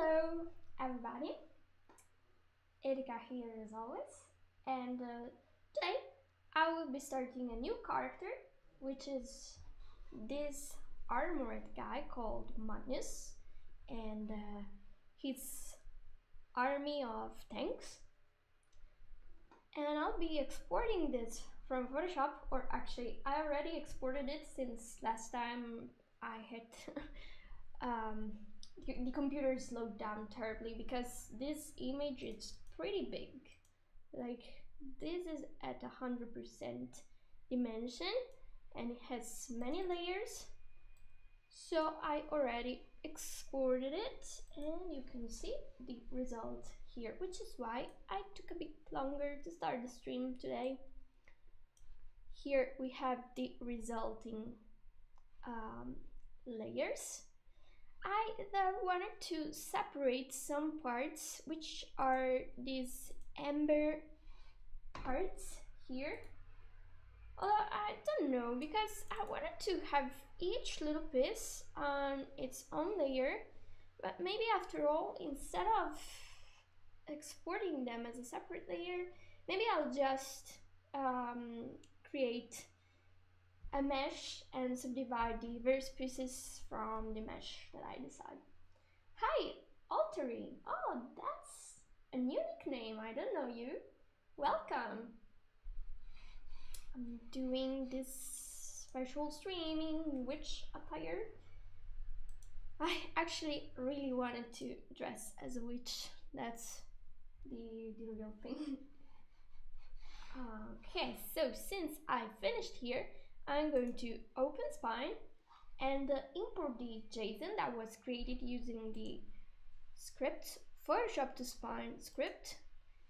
Hello, everybody. Erika here as always, and today I will be starting a new character, which is this armored guy called Magnus, and his army of tanks. And I'll be exporting this from Photoshop, or actually, I already exported it since last time I had. um, the computer slowed down terribly because this image is pretty big. Like this is at 100% dimension and it has many layers. So I already exported it and you can see the result here, which is why I took a bit longer to start the stream today. Here we have the resulting layers. I wanted to separate some parts, which are these amber parts here. Although I don't know, because I wanted to have each little piece on its own layer, but maybe after all, instead of exporting them as a separate layer, maybe I'll just create a mesh and subdivide the various pieces from the mesh that I decide. Hi, Altering. Oh, that's a new nickname. I don't know you. Welcome. I'm doing this special stream in witch attire. I actually really wanted to dress as a witch. That's the real thing. Okay, so since I finished here, I'm going to open Spine and import the JSON that was created using the script Photoshop to Spine script,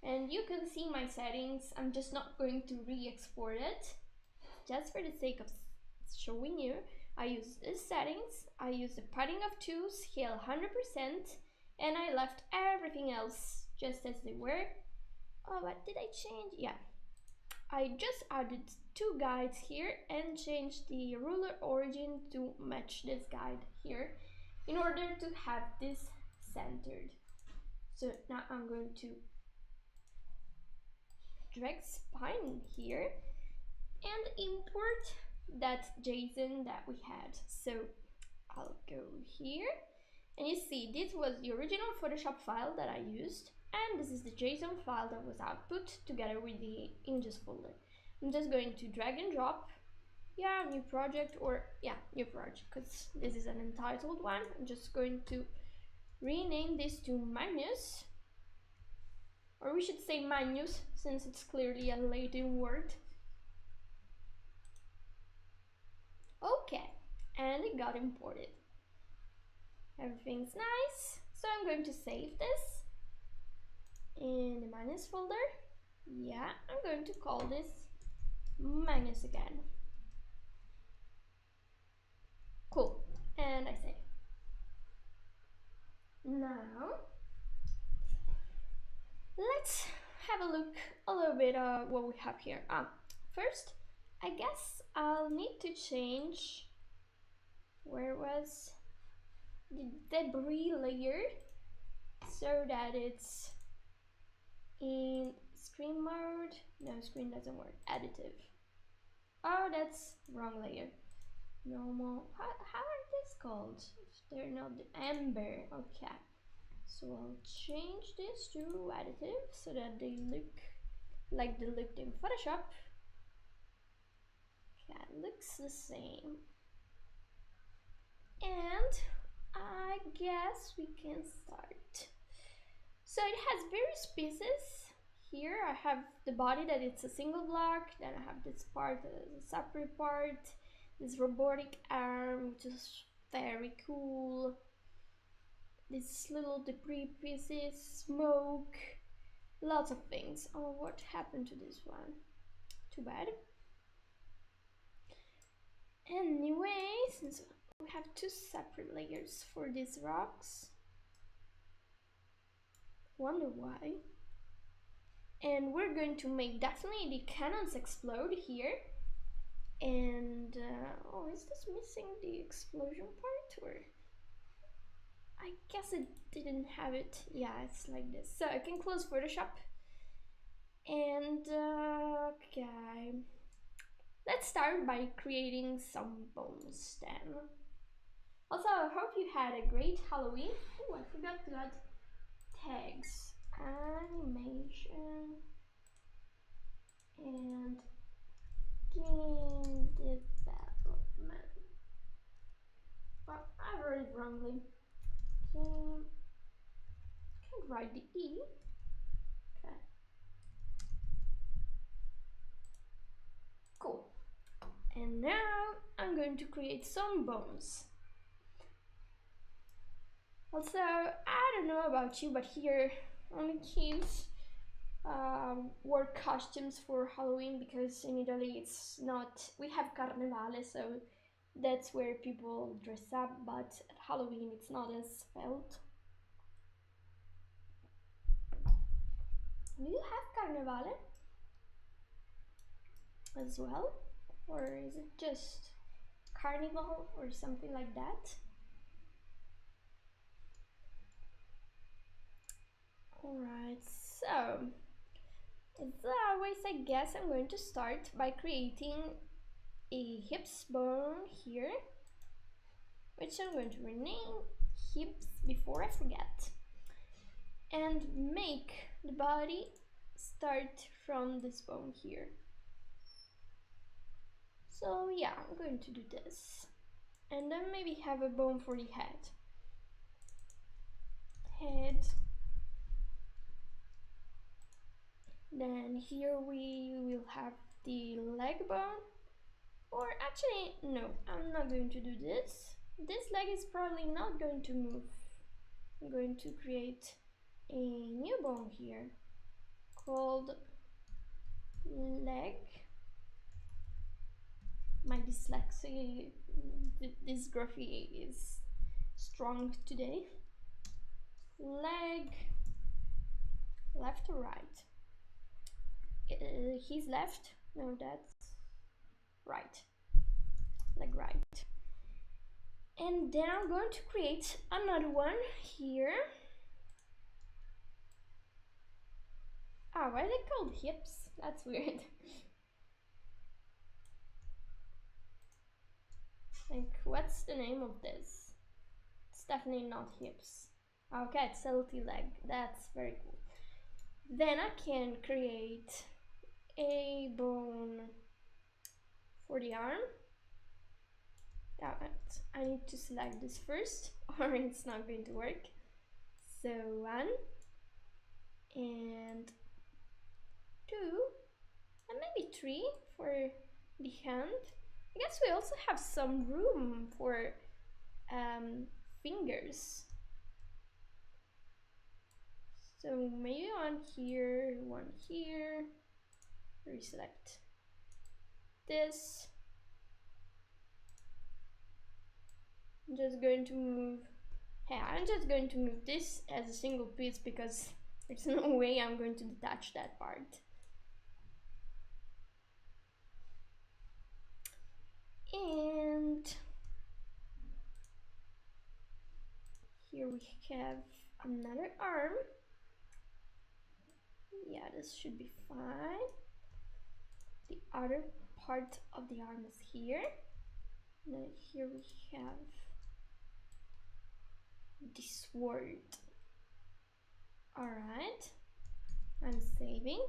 and you can see my settings. I'm just not going to re-export it just for the sake of showing you. I use these settings, I use the padding of 2, scale 100%, and I left everything else just as they were. Oh, what did I change? Yeah, I just added 2 guides here and changed the ruler origin to match this guide here in order to have this centered. So now I'm going to drag Spine here and import that JSON that we had. So I'll go here and you see this was the original Photoshop file that I used, and this is the JSON file that was output together with the images folder. I'm just going to drag and drop, new project, or new project, because this is an entitled one. I'm just going to rename this to Magnus, or we should say Magnus since it's clearly a Latin word. Okay, and it got imported. Everything's nice, so I'm going to save this in the Magnus folder. Yeah, I'm going to call this Magnus again. Cool, and I save. Now let's have a look a little bit at what we have here. First, I guess I'll need to change, where was the debris layer, so that it's in screen mode. No, screen doesn't work. Additive. Oh, that's wrong layer. Normal. How are these called? They're not the amber. Okay. So I'll change this to additive so that they look like they looked in Photoshop. Yeah, it looks the same. And I guess we can start. So it has various pieces. Here I have the body that it's a single block, then I have this part that is a separate part, this robotic arm, which is very cool, these little debris pieces, smoke, lots of things. Oh, what happened to this one? Too bad. Anyway, since we have 2 separate layers for these rocks, wonder why. And we're going to make definitely the cannons explode here. And oh, is this missing the explosion part? Or I I guess it didn't have it. Yeah, it's like this. So I can close Photoshop. And okay, let's start by creating some bones then. Also, I hope you had a great Halloween. Oh, I forgot to add tags. Animation and game development. Well, I wrote it wrongly. Game. Can't write the E. Okay. Cool. And now I'm going to create some bones. Also, I don't know about you, but here only kids wear costumes for Halloween, because in Italy it's not, we have Carnevale, so that's where people dress up, but at Halloween it's not as felt. Do you have Carnevale as well? Or is it just Carnival or something like that? Alright, so as always, I guess I'm going to start by creating a hips bone here, which I'm going to rename hips before I forget, and make the body start from this bone here. So yeah, I'm going to do this, and then maybe have a bone for the head. Then here we will have the leg bone, or actually no, I'm not going to do this. This leg is probably not going to move. I'm going to create a new bone here called leg. My dyslexia, dysgraphy is strong today. Leg, left or right? He's left. No, that's right. Leg right. And then I'm going to create another one here. Ah, why are they called hips? That's weird. Like, what's the name of this? It's definitely not hips. Okay, it's healthy leg. That's very cool. Then I can create a bone for the arm. Damn it. I need to select this first, or it's not going to work. So 1 and 2 and maybe 3 for the hand. I guess we also have some room for fingers. So maybe one here, reselect this. I'm just going to move, yeah, I'm just going to move this as a single piece because there's no way I'm going to detach that part. And here we have another arm. Yeah, this should be fine. The other part of the arm is here. And then here we have the sword. Alright, I'm saving.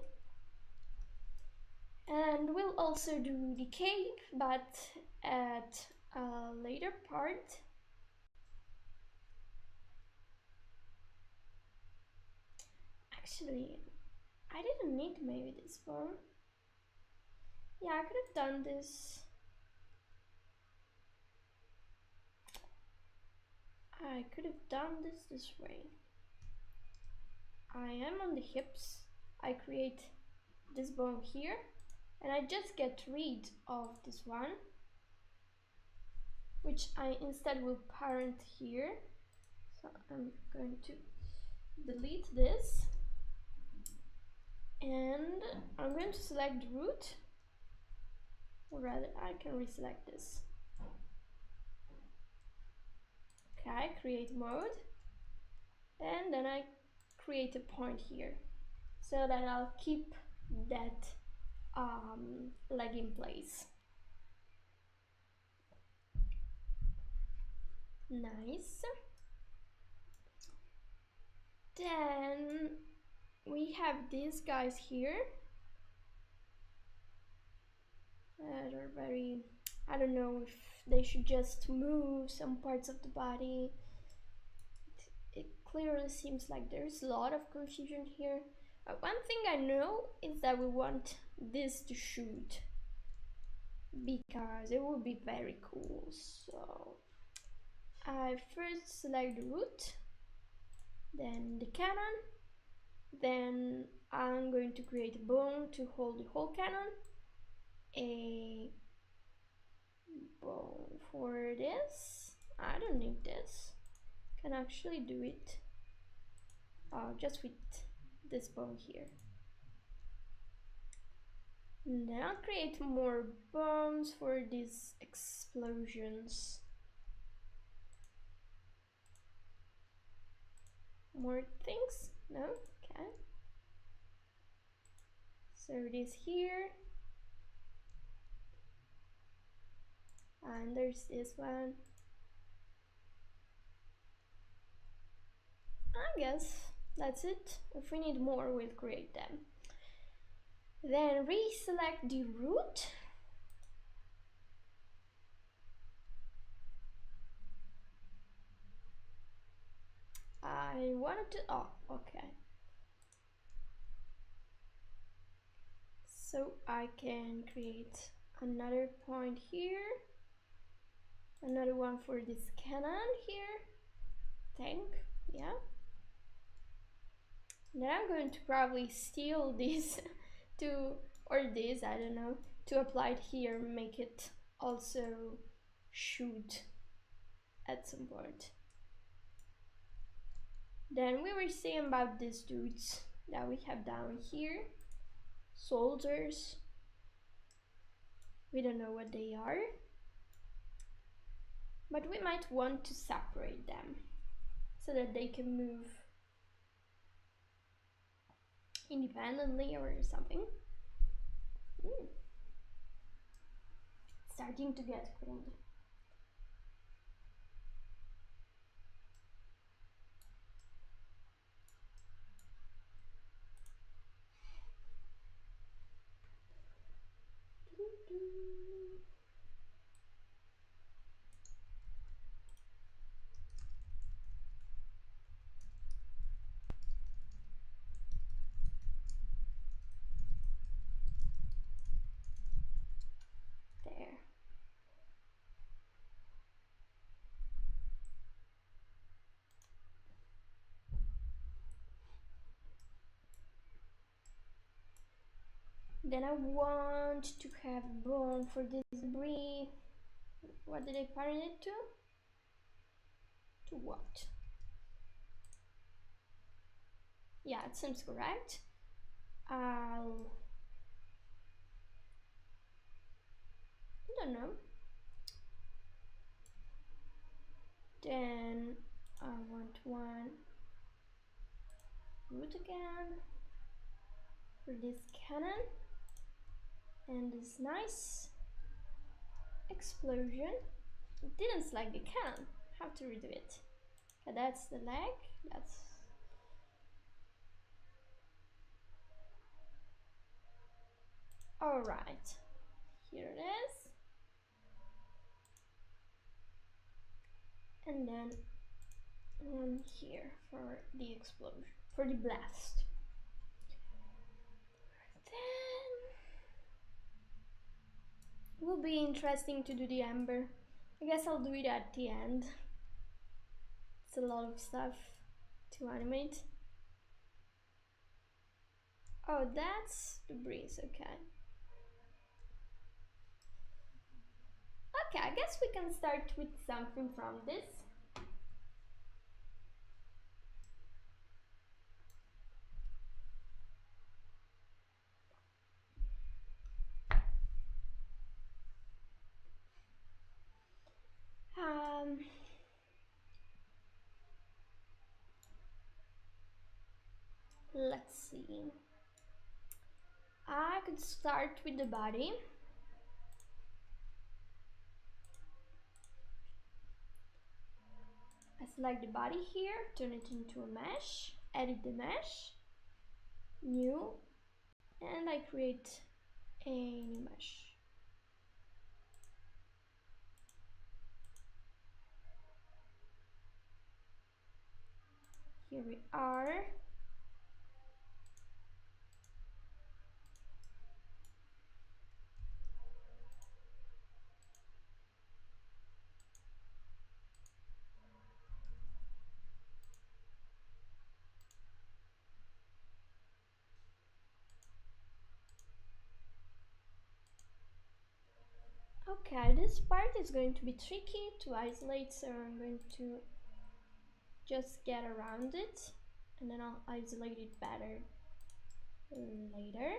And we'll also do the cape, but at a later part. Actually, I didn't need maybe this bone. Yeah, I could have done this. I could have done this way. I am on the hips. I create this bone here, and I just get rid of this one, which I instead will parent here. So I'm going to delete this, and I'm going to select root, or rather I can reselect this. Okay, create mode, and then I create a point here so that I'll keep that leg in place. Nice. Then we have these guys here that are very, I don't know if they should just move some parts of the body. It clearly seems like there's a lot of confusion here. One thing I know is that we want this to shoot because it would be very cool. So I first select the root, then the cannon, then I'm going to create a bone to hold the whole cannon, a bone for this. I don't need this, can actually do it just with this bone here. And then I'll create more bones for these explosions. More things? No? Okay. So this here. And there's this one. I guess that's it. If we need more, we'll create them. Then reselect the root. I wanted to, oh, okay. So I can create another point here. Another one for this cannon here. Tank, yeah. Then I'm going to probably steal this to, or this, I don't know, to apply it here, make it also shoot at some point. Then we were saying about these dudes that we have down here. Soldiers. We don't know what they are, but we might want to separate them so that they can move independently or something. Starting to get cold. There. Then I want to have bone for this debris. What did I parent it to? To what? Yeah, it seems correct. I don't know. Then I want one root again for this cannon and this nice explosion. It didn't select the cannon. Have to redo it. Okay, that's the leg. That's all right. Here it is. And then one here for the explosion, for the blast. Then it will be interesting to do the ember. I guess I'll do it at the end. It's a lot of stuff to animate. Oh, that's the breeze, okay. Okay, I guess we can start with something from this. see. I could start with the body. I select the body here, turn it into a mesh, edit the mesh, new, and I create a new mesh. Here we are. Okay, this part is going to be tricky to isolate, so I'm going to just get around it and then I'll isolate it better later.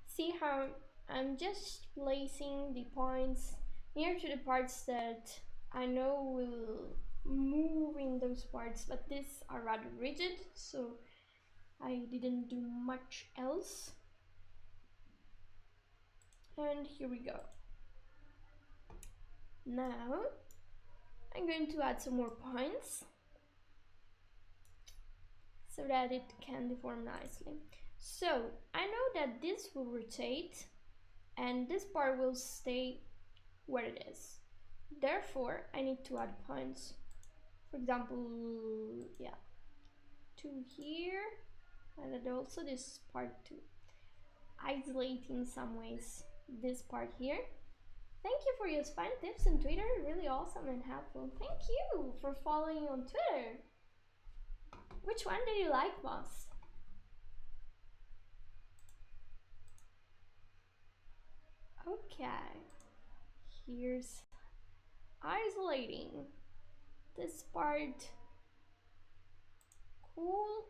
See how I'm just placing the points near to the parts that I know will move in those parts, but these are rather rigid, so I didn't do much else. And here we go. Now I'm going to add some more points so that it can deform nicely. So I know that this will rotate and this part will stay where it is. Therefore, I need to add points. For example, yeah, 2 here, and also this part too. Isolate in some ways this part here. Thank you for your spine tips on Twitter, really awesome and helpful. Thank you for following on Twitter. Which one did you like most? Okay, here's isolating this part. Cool.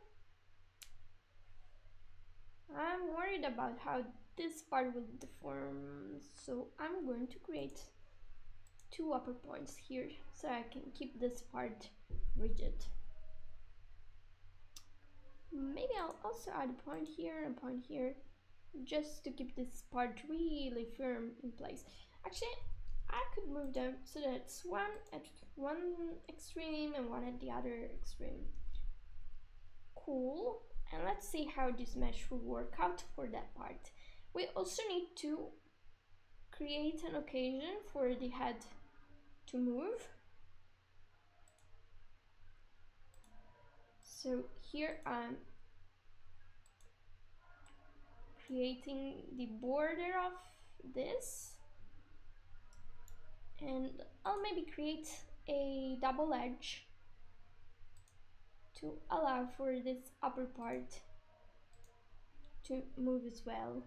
I'm worried about how this part will deform, so I'm going to create 2 upper points here so I can keep this part rigid. Maybe I'll also add a point here and a point here just to keep this part really firm in place. Actually, I could move them so that it's one at one extreme and one at the other extreme. Cool. And let's see how this mesh will work out for that part. We also need to create an occasion for the head to move. So here I'm creating the border of this, and I'll maybe create a double edge to allow for this upper part to move as well.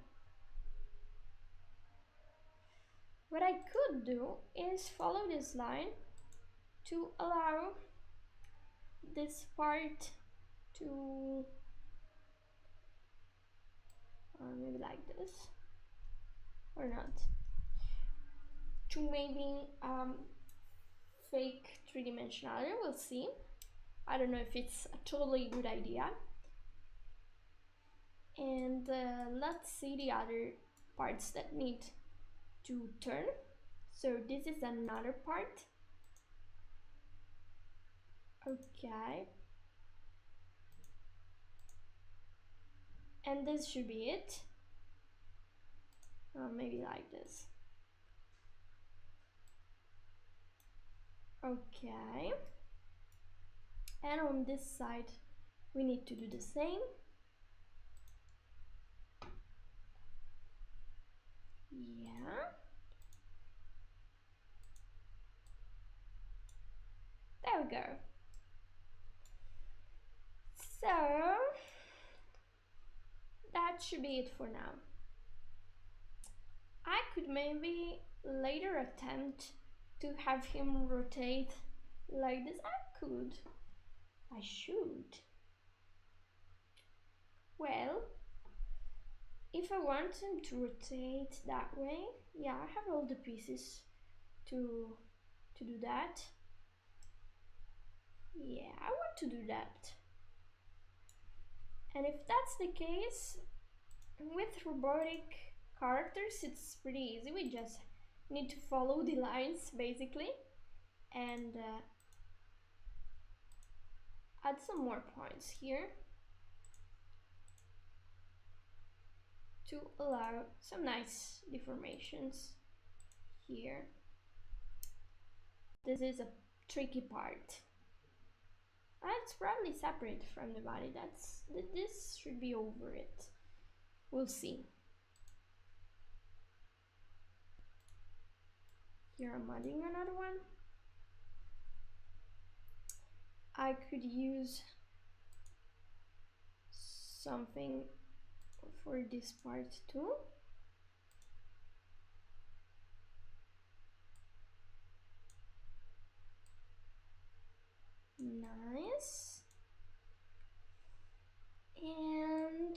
What I could do is follow this line to allow this part to maybe like this or not, to maybe fake three-dimensionality. We'll see. I don't know if it's a totally good idea. And let's see the other parts that need to turn. So this is another part. Okay, and this should be it. Maybe like this. Okay, and on this side we need to do the same. Yeah, there we go. So that should be it for now. I could maybe later attempt to have him rotate like this. I should. Well, if I want him to rotate that way, yeah, I have all the pieces to do that. Yeah, I want to do that. And if that's the case, with robotic characters, it's pretty easy. We just need to follow the lines basically and add some more points here to allow some nice deformations here. This is a tricky part. It's probably separate from the body. This should be over it. We'll see. Here I'm adding another one. I could use something for this part too. Nice. And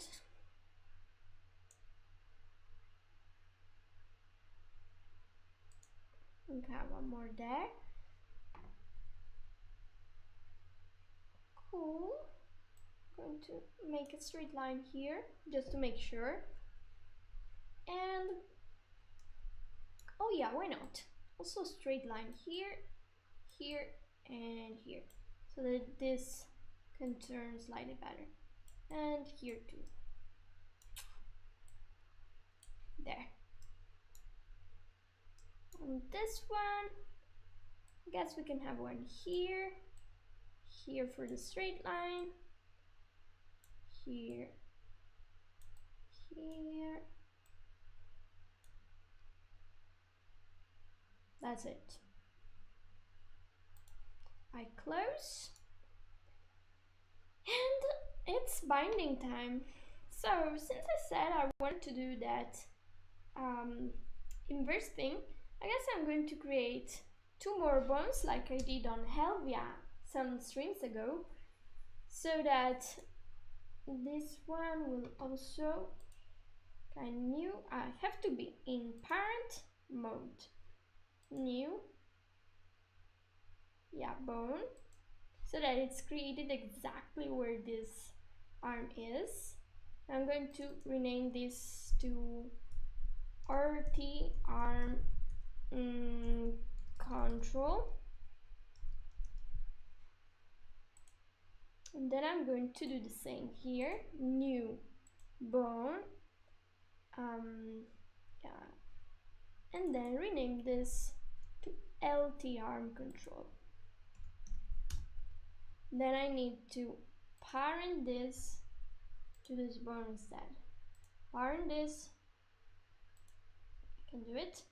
okay, one more there. Cool. I'm going to make a straight line here just to make sure. And oh yeah, why not? Also straight line here, here, and here, so that this can turn slightly better. And here too. There. On this one, I guess we can have one here, here for the straight line, here, here. That's it. I close. And it's binding time. So since I said I want to do that inverse thing, I guess I'm going to create 2 more bones like I did on Helvia some streams ago, so that this one will also kind new. I have to be in parent mode. New, yeah, bone, so that it's created exactly where this arm is. I'm going to rename this to RT arm control, and then I'm going to do the same here. New bone, yeah, and then rename this to LT arm control. Then I need to parent this to this bone instead. Parent this. I can do it.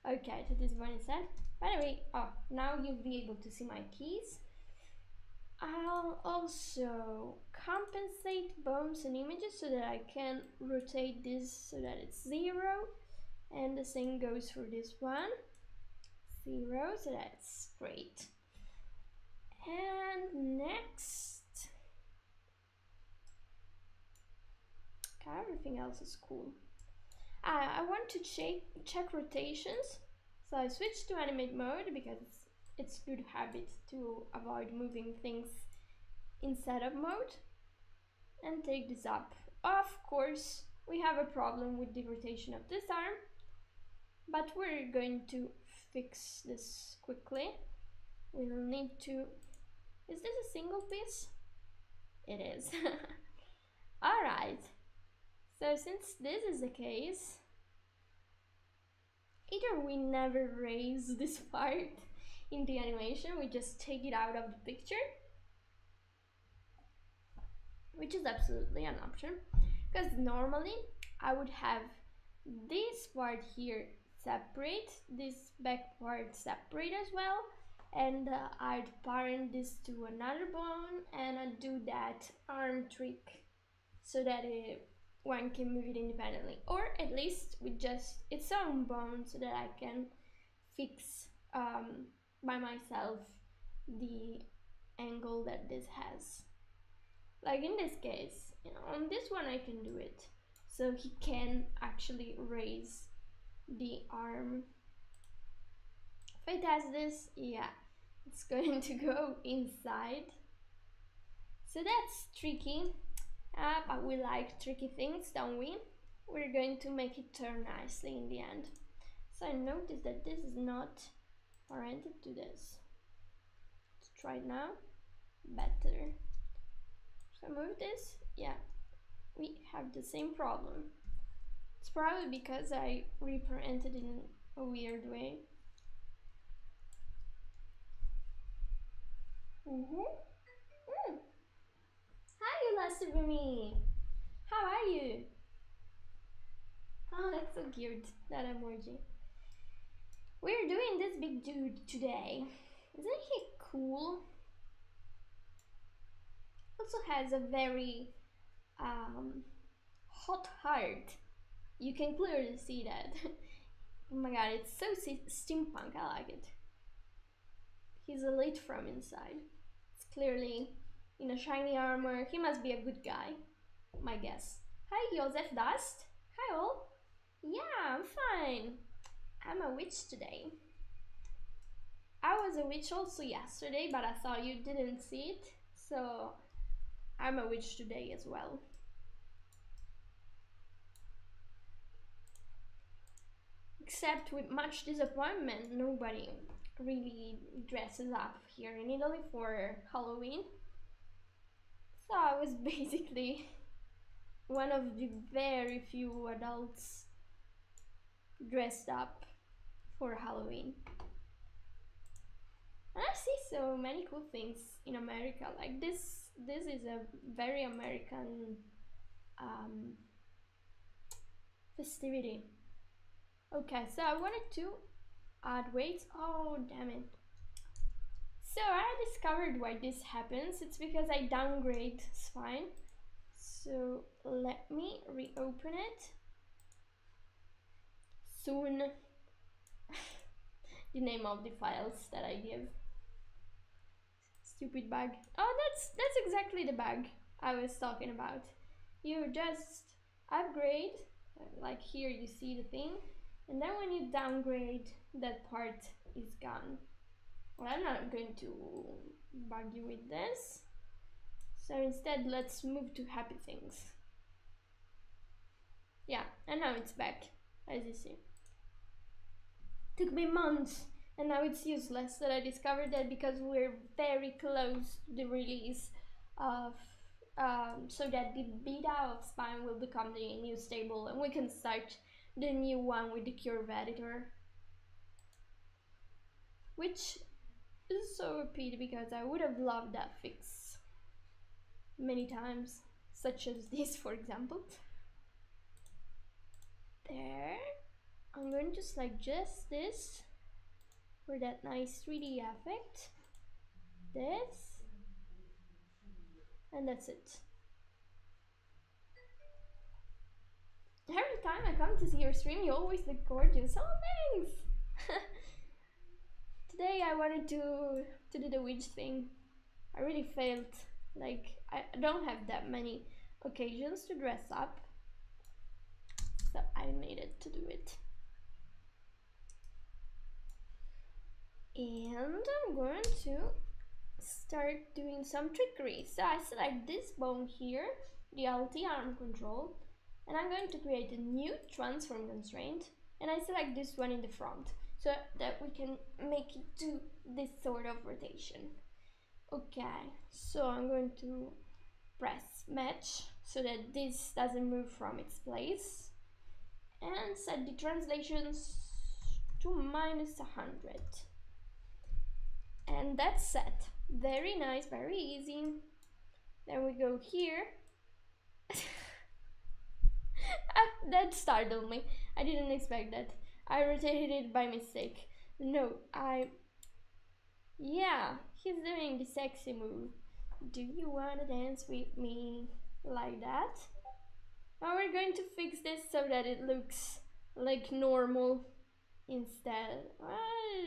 Okay, to this one instead. By the way, now you'll be able to see my keys. I'll also compensate bones and images so that I can rotate this so that it's 0, and the same goes for this one, 0, so that's great. And next, okay, everything else is cool. I want to check rotations, so I switched to animate mode because it's good habit to avoid moving things in setup mode, and take this up. Of course, we have a problem with the rotation of this arm, but we're going to fix this quickly. We'll need to... Is this a single piece? It is. Alright, so since this is the case, either we never raise this part in the animation, we just take it out of the picture, which is absolutely an option, because normally I would have this part here separate, this back part separate as well, and I'd parent this to another bone, and I'd do that arm trick so that one can move it independently, or at least with just its own bone, so that I can fix by myself the angle that this has. Like in this case, on this one I can do it, so he can actually raise the arm. If I test this, yeah, it's going to go inside. So that's tricky, but we like tricky things, don't we? We're going to make it turn nicely in the end. So I noticed that this is not oriented to this. Let's try it now. Better. So move this. Yeah, we have the same problem. It's probably because I represented in a weird way. Hi, Elastigami! How are you? Oh, that's so cute, that emoji. We're doing this big dude today. Isn't he cool? Also has a very hot heart. You can clearly see that. Oh my god, it's so steampunk, I like it. He's elite from inside. It's clearly in a shiny armor. He must be a good guy, my guess. Hi, Joseph Dust. Hi, all. Yeah, I'm fine. I'm a witch today. I was a witch also yesterday, but I thought you didn't see it, so I'm a witch today as well. Except with much disappointment, nobody really dresses up here in Italy for Halloween. So I was basically one of the very few adults dressed up for Halloween. And I see so many cool things in America. Like this is a very American festivity. Okay, so I wanted to add weights. Oh, damn it. So I discovered why this happens. It's because I downgrade Spine. So let me reopen it. Soon. The name of the files that I give. Stupid bug. Oh, that's exactly the bug I was talking about. You just upgrade, like here you see the thing, and then when you downgrade, that part is gone. Well, I'm not going to bug you with this. So instead, let's move to happy things. Yeah, and now it's back, as you see. Took me months, and now it's useless that I discovered that because we're very close to the release of so that the beta of Spine will become the new stable and we can start the new one with the curve editor, which is so OP because I would have loved that fix many times, such as this, for example. There, I'm going to select just this for that nice 3D effect. This, and that's it. Every time I come to see your stream, you always look gorgeous. Oh, thanks! Today I wanted to do the witch thing. I really failed. Like, I don't have that many occasions to dress up, so I needed to do it. And I'm going to start doing some trickery. So I select this bone here, the LT arm control, and I'm going to create a new transform constraint, and I select this one in the front so that we can make it do this sort of rotation. Okay, so I'm going to press match so that this doesn't move from its place and set the translations to -100. And that's set. Very nice, very easy. Then we go here. That startled me. I didn't expect that. I rotated it by mistake. No, yeah, he's doing the sexy move. Do you wanna dance with me? Like that? Now we're going to fix this so that it looks like normal instead. What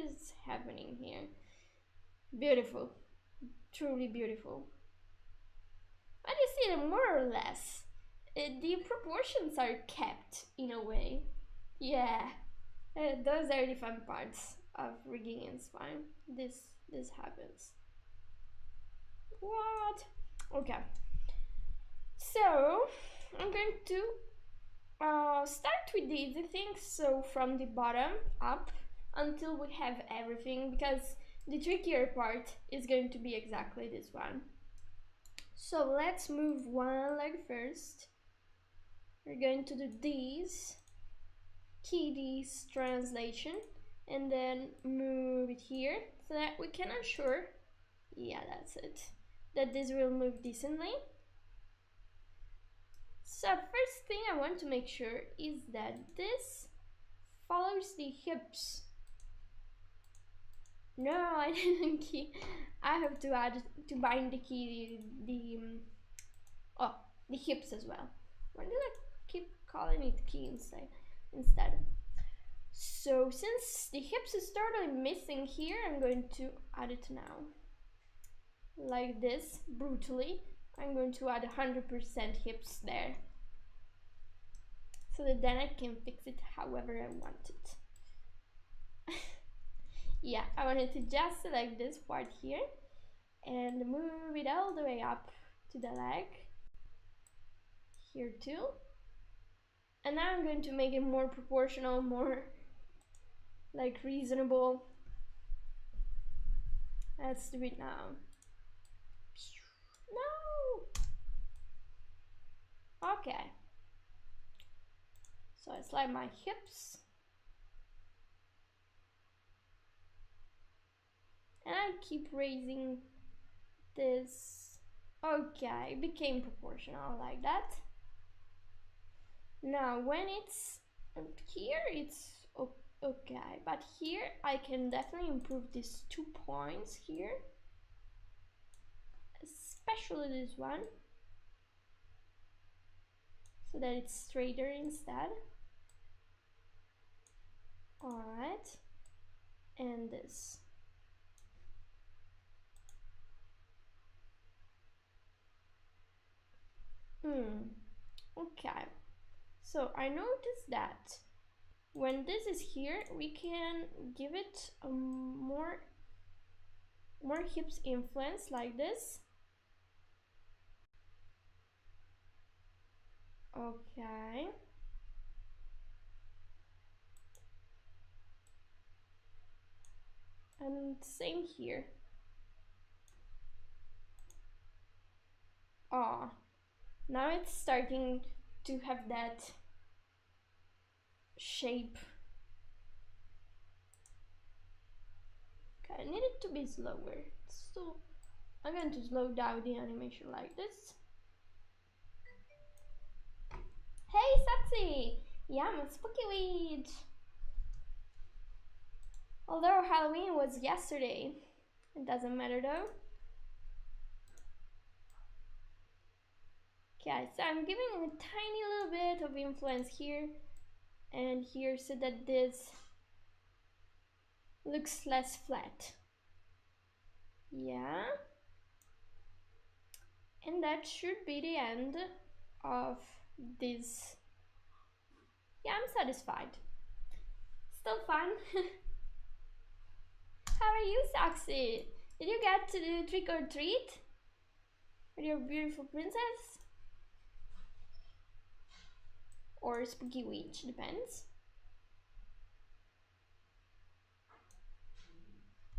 is happening here? Beautiful. Truly beautiful. But you see that more or less the proportions are kept in a way. Yeah, those are the fun parts of rigging in Spine. This happens. What? Okay, so I'm going to start with the easy things, so from the bottom up until we have everything, because the trickier part is going to be exactly this one. So let's move one leg first. We're going to do this, key this translation, and then move it here so that we can ensure, yeah, that's it, that this will move decently. So first thing I want to make sure is that this follows the hips. No, I didn't key. I have to add to bind the key the hips as well. Why did I keep calling it key instead? So since the hips is totally missing here, I'm going to add it now. Like this, brutally. I'm going to add 100% hips there, so that then I can fix it however I want it. Yeah, I wanted to just select this part here and move it all the way up to the leg. Here too. And now I'm going to make it more proportional, more like reasonable. Let's do it now. No! Okay. So I slide my hips. And I keep raising this. Okay, it became proportional like that. Now when it's here, it's okay, but here I can definitely improve these 2 points here, especially this one, so that it's straighter instead. Alright, and this. Okay, so I noticed that when this is here, we can give it a more hips influence like this. Okay. And same here. Oh, now it's starting to have that shape. Okay, I need it to be slower. So I'm going to slow down the animation like this. Hey, Saxy! Yeah, I'm a spooky witch. Although Halloween was yesterday, it doesn't matter though. Okay, so I'm giving a tiny little bit of influence here and here so that this looks less flat. Yeah. And that should be the end of this. Yeah, I'm satisfied. Still fun. How are you, Saxy? Did you get to do trick or treat with your beautiful princess? Or spooky witch, depends.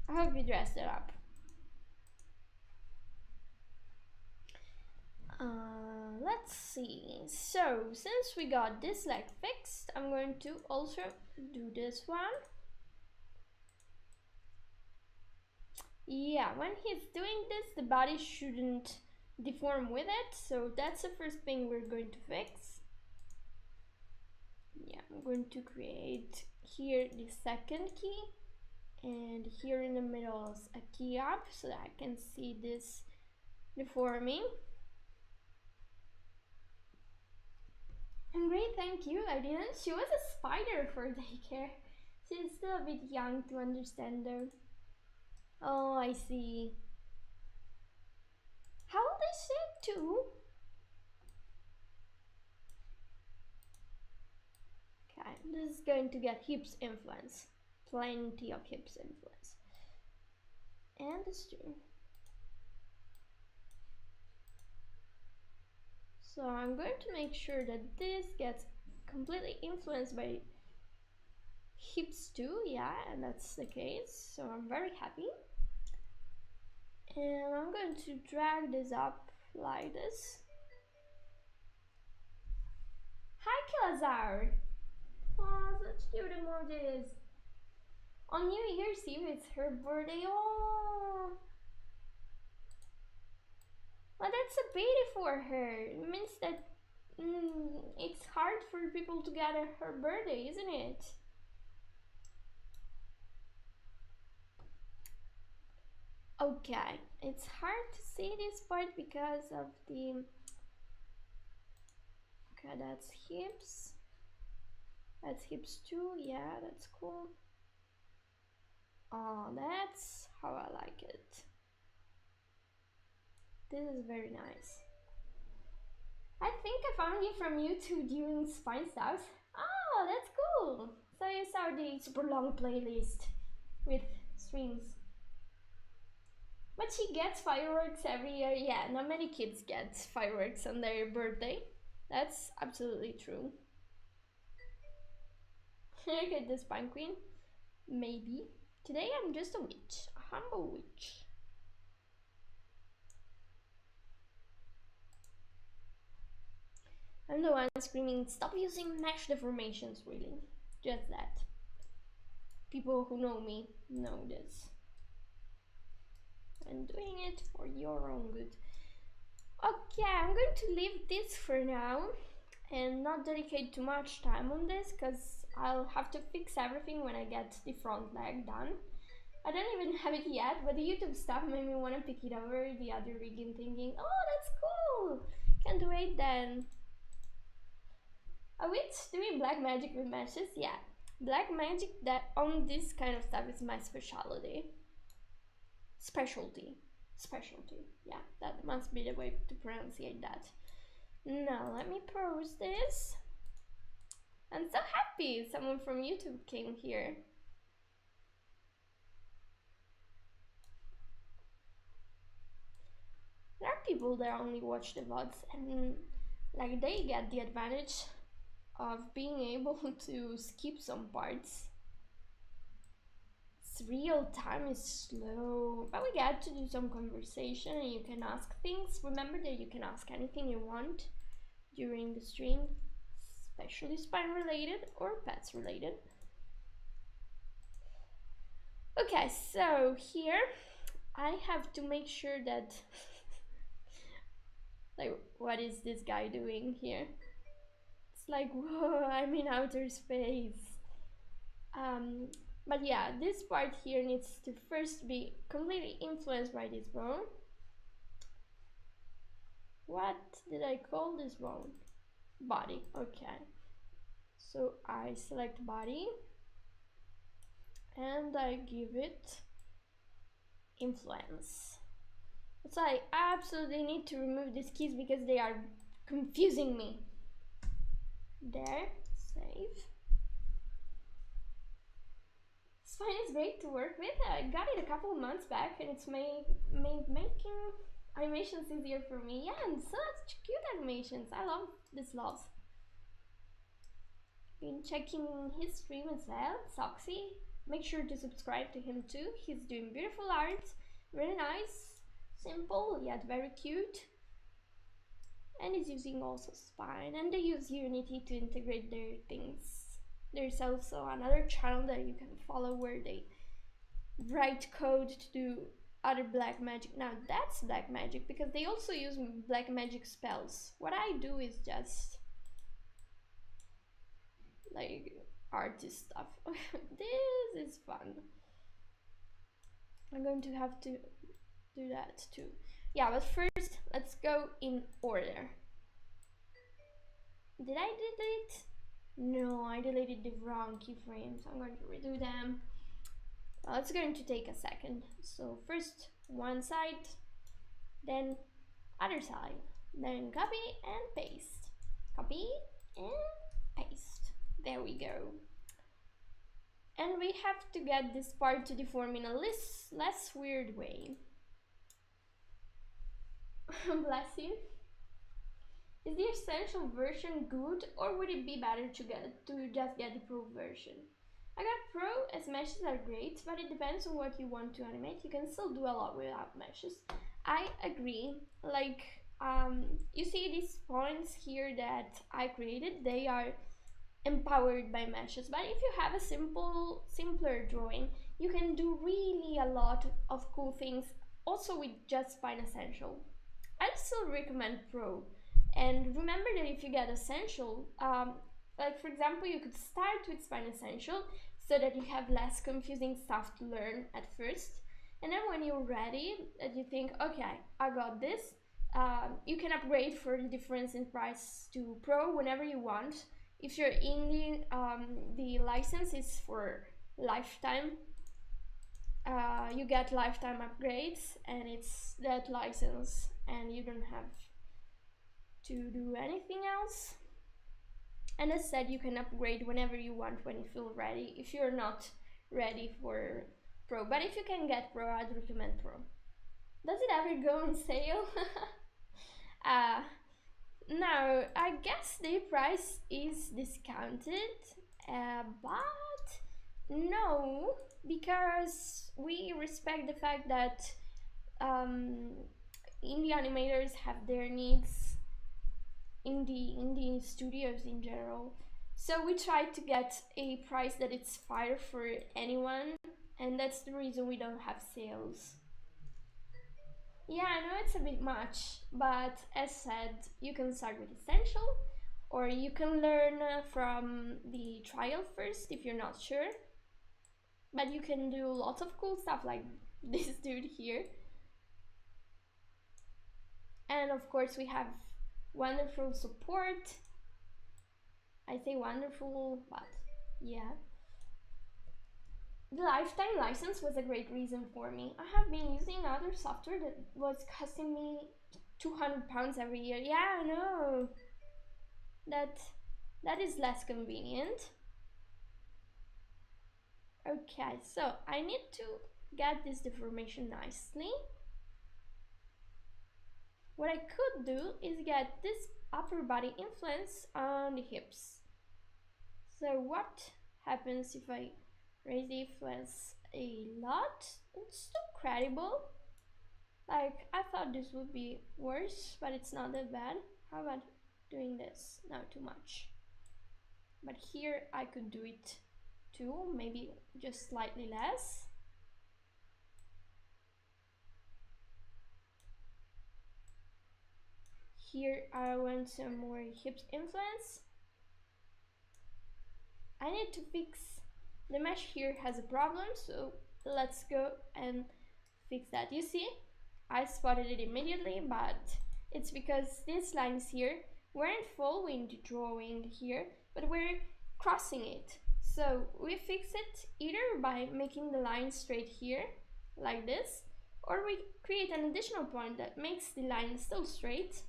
I hope you dressed it up. Let's see. So, since we got this leg fixed, I'm going to also do this one. Yeah, when he's doing this, the body shouldn't deform with it, so that's the first thing we're going to fix. Yeah, I'm going to create here the second key, and here in the middle is a key up so that I can see this deforming. I'm great, thank you. I didn't. She was a spider for daycare. She's still a bit young to understand though. Oh, I see. How old is she? 2? Okay, this is going to get hips influence. Plenty of hips influence. And it's 2. So I'm going to make sure that this gets completely influenced by hips too, yeah, and that's the case, so I'm very happy. And I'm going to drag this up like this. Hi Kilazar! Oh, such cute emojis! On New Year's Eve it's her birthday, oh! Well, that's a pity for her. It means that it's hard for people to get her birthday, isn't it? Okay, it's hard to see this part because of the... Okay, that's hips. That's hips too, yeah, that's cool. Oh, that's how I like it. This is very nice. I think I found you from YouTube doing spine stuff. Oh, that's cool. So you saw the super long playlist with streams. But she gets fireworks every year. Yeah, not many kids get fireworks on their birthday. That's absolutely true. Look at the Spine Queen. Maybe. Today I'm just a witch. A humble witch. I'm the one screaming, stop using mesh deformations, really. Just that. People who know me know this. I'm doing it for your own good. Okay, I'm going to leave this for now and not dedicate too much time on this because I'll have to fix everything when I get the front leg done. I don't even have it yet, but the YouTube stuff made me want to pick it over the other rigging, thinking, oh, that's cool! Can't wait then. A witch doing black magic with meshes? Yeah. Black magic that on this kind of stuff is my specialty. Specialty. Yeah, that must be the way to pronunciate that. Now, let me pause this. I'm so happy someone from YouTube came here. There are people that only watch the VODs and like they get the advantage of being able to skip some parts. It's real time is slow, but we get to do some conversation and you can ask things. Remember that you can ask anything you want during the stream, especially spine related or pets related. Okay, so here I have to make sure that like, what is this guy doing here? It's like, whoa, I'm in outer space. But yeah, this part here needs to first be completely influenced by this bone. What did I call this bone? Body, okay. So I select body and I give it influence. So I absolutely need to remove these keys because they are confusing me. There, save. Spine is great to work with. I got it a couple of months back and it's made making animations easier for me. Yeah, and such cute animations. I love this love. Been checking his stream as well, Soxy. Make sure to subscribe to him too. He's doing beautiful art, very nice, simple yet very cute. And he's using also Spine, and they use Unity to integrate their things. There's also another channel that you can follow where they write code to do other black magic. Now that's black magic because they also use black magic spells. What I do is just like artist stuff. This is fun. I'm going to have to do that too. Yeah, but first let's go in order. Did I delete? No, I deleted the wrong keyframes. I'm going to redo them. Well, it's going to take a second. So first one side, then other side, then copy and paste. Copy and paste. There we go. And we have to get this part to deform in a less weird way. Bless you. Is the essential version good, or would it be better to just get the pro version? I got pro as meshes are great, but it depends on what you want to animate. You can still do a lot without meshes. I agree. Like, you see these points here that I created, they are empowered by meshes. But if you have a simpler drawing, you can do really a lot of cool things also with just Spine Essential. I'd still recommend Pro. And remember that if you get Essential, like for example, you could start with Spine Essential so that you have less confusing stuff to learn at first. And then when you're ready, that you think, okay, I got this, you can upgrade for the difference in price to Pro whenever you want. If you're indie, the license is for lifetime. You get lifetime upgrades, and it's that license, and you don't have to do anything else. And as said, you can upgrade whenever you want when you feel ready, if you're not ready for Pro. But if you can get Pro, I'd recommend Pro. Does it ever go on sale? Now, I guess the price is discounted, but no, because we respect the fact that indie animators have their needs, indie studios in general. So we try to get a price that it's fair for anyone, and that's the reason we don't have sales. Yeah, I know it's a bit much, but as said, you can start with Essential, or you can learn from the trial first if you're not sure. But you can do lots of cool stuff like this dude here. And of course we have wonderful support. I say wonderful, but yeah. The lifetime license was a great reason for me. I have been using other software that was costing me £200 every year. Yeah, I know. That is less convenient. Okay, so I need to get this deformation nicely. What I could do is get this upper body influence on the hips. So what happens if I raise the influence a lot? It's still credible. Like, I thought this would be worse, but it's not that bad. How about doing this? Not too much. But here I could do it too, maybe just slightly less. Here I want some more hips influence. I need to fix the mesh here has a problem, so let's go and fix that. You see, I spotted it immediately, but it's because these lines here weren't following the drawing here, but we're crossing it. So we fix it either by making the line straight here, like this, or we create an additional point that makes the line still straight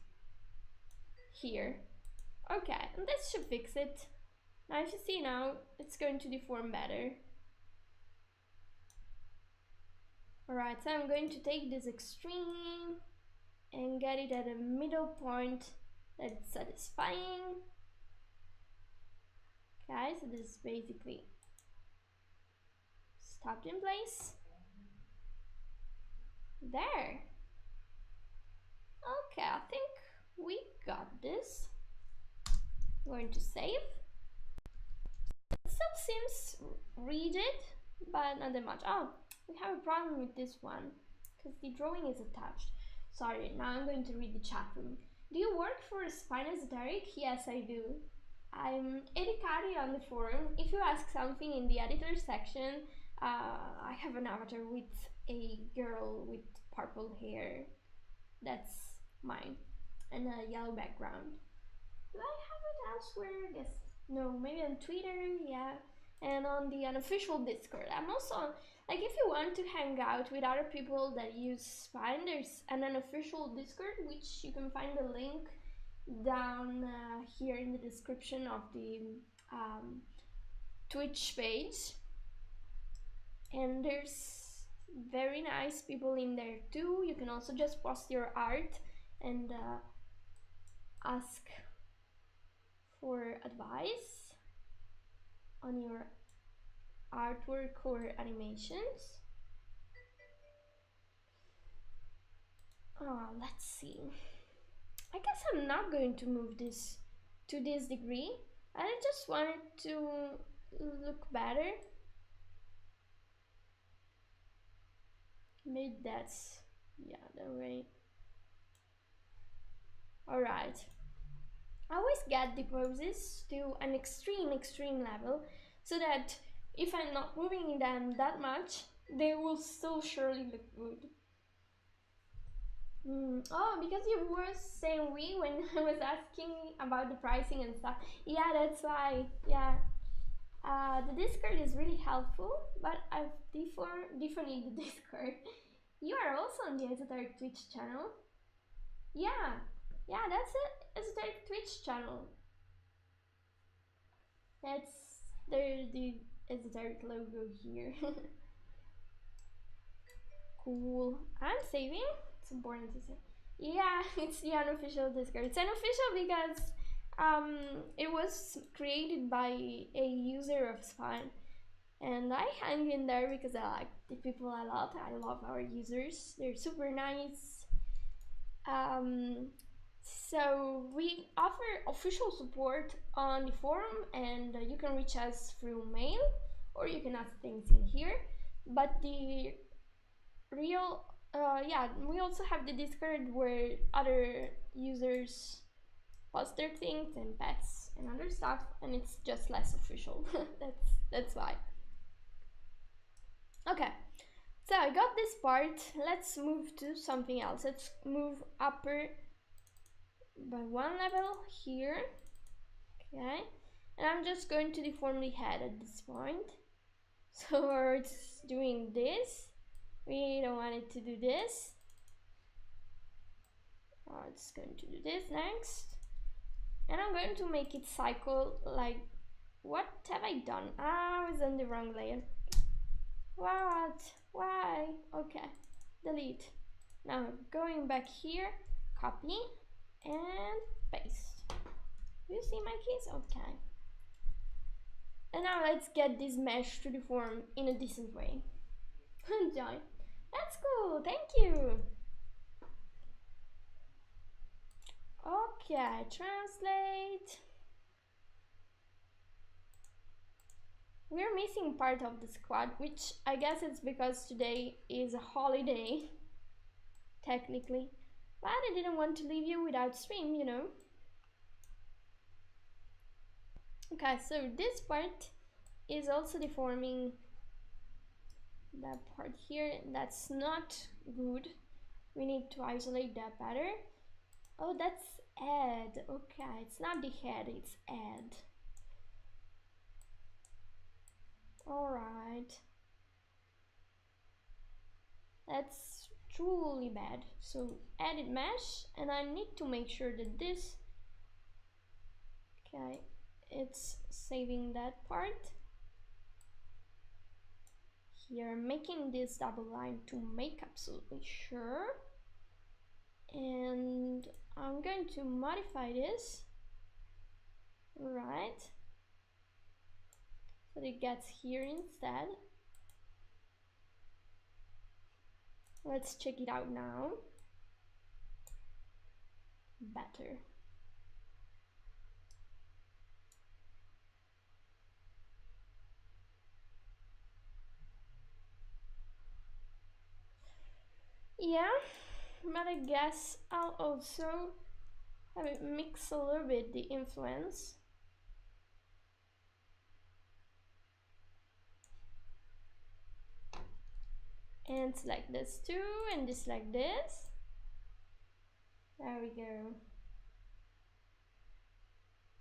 here. Okay, and this should fix it. Now if you see now, it's going to deform better. Alright, so I'm going to take this extreme and get it at a middle point that's satisfying. Okay, so this is basically stopped in place. There. Okay, I think we got this. I'm going to save. It still seems rigid, but not that much. Oh, we have a problem with this one because the drawing is attached. Sorry, now I'm going to read the chat room. Do you work for Spine Esoteric? Yes, I do. I'm Erikari on the forum. If you ask something in the editor section, I have an avatar with a girl with purple hair. That's mine. And a yellow background. Do I have it elsewhere? I guess no, maybe on Twitter, yeah. And on the unofficial Discord. I'm also, like, if you want to hang out with other people that use Spine, there's an unofficial Discord, which you can find the link down here in the description of the Twitch page. And there's very nice people in there too. You can also just post your art, and ask for advice on your artwork or animations. Let's see. I guess I'm not going to move this to this degree. I just want it to look better. Maybe that's, yeah, the way. Alright. I always get the poses to an extreme level so that if I'm not moving them that much, they will still surely look good. Oh, because you were saying we when I was asking about the pricing and stuff. Yeah, that's why. Yeah. The Discord is really helpful, but I've definitely the Discord. You are also on the Esoteric Twitch channel. Yeah, that's it. Esoteric Twitch channel. There's the Esoteric logo here. Cool. I'm saving. It's important to say. Yeah, it's the unofficial Discord. It's unofficial because it was created by a user of Spine. And I hang in there because I like the people a lot. I love our users. They're super nice. So we offer official support on the forum, and you can reach us through mail, or you can ask things in here. But the real, yeah, we also have the Discord where other users post their things and pets and other stuff, and it's just less official. that's why. Okay, so I got this part. Let's move to something else. Let's move upper by one level here. Okay, and I'm just going to deform the head at this point. So it's doing this. We don't want it to do this. It's going to do this next. And I'm going to make it cycle like, what have I done? I was on the wrong layer. What? Why? Okay, delete. Now going back here, copy and paste. Do you see my keys? Okay. And now let's get this mesh to deform in a decent way. Enjoy. That's cool, thank you. Okay, translate. We're missing part of the squad, which I guess it's because today is a holiday, technically. But I didn't want to leave you without stream, you know. Okay, so this part is also deforming that part here. That's not good. We need to isolate that better. Oh, that's Ed. Okay, it's not the head, it's Ed. Alright. That's truly bad. So edit mesh, and I need to make sure that this, okay, it's saving that part. Here, making this double line to make absolutely sure. And I'm going to modify this, right, so it gets here instead. Let's check it out now. Better. Yeah, but I guess I'll also have it mix a little bit the influence. And select this too, and just like this. There we go.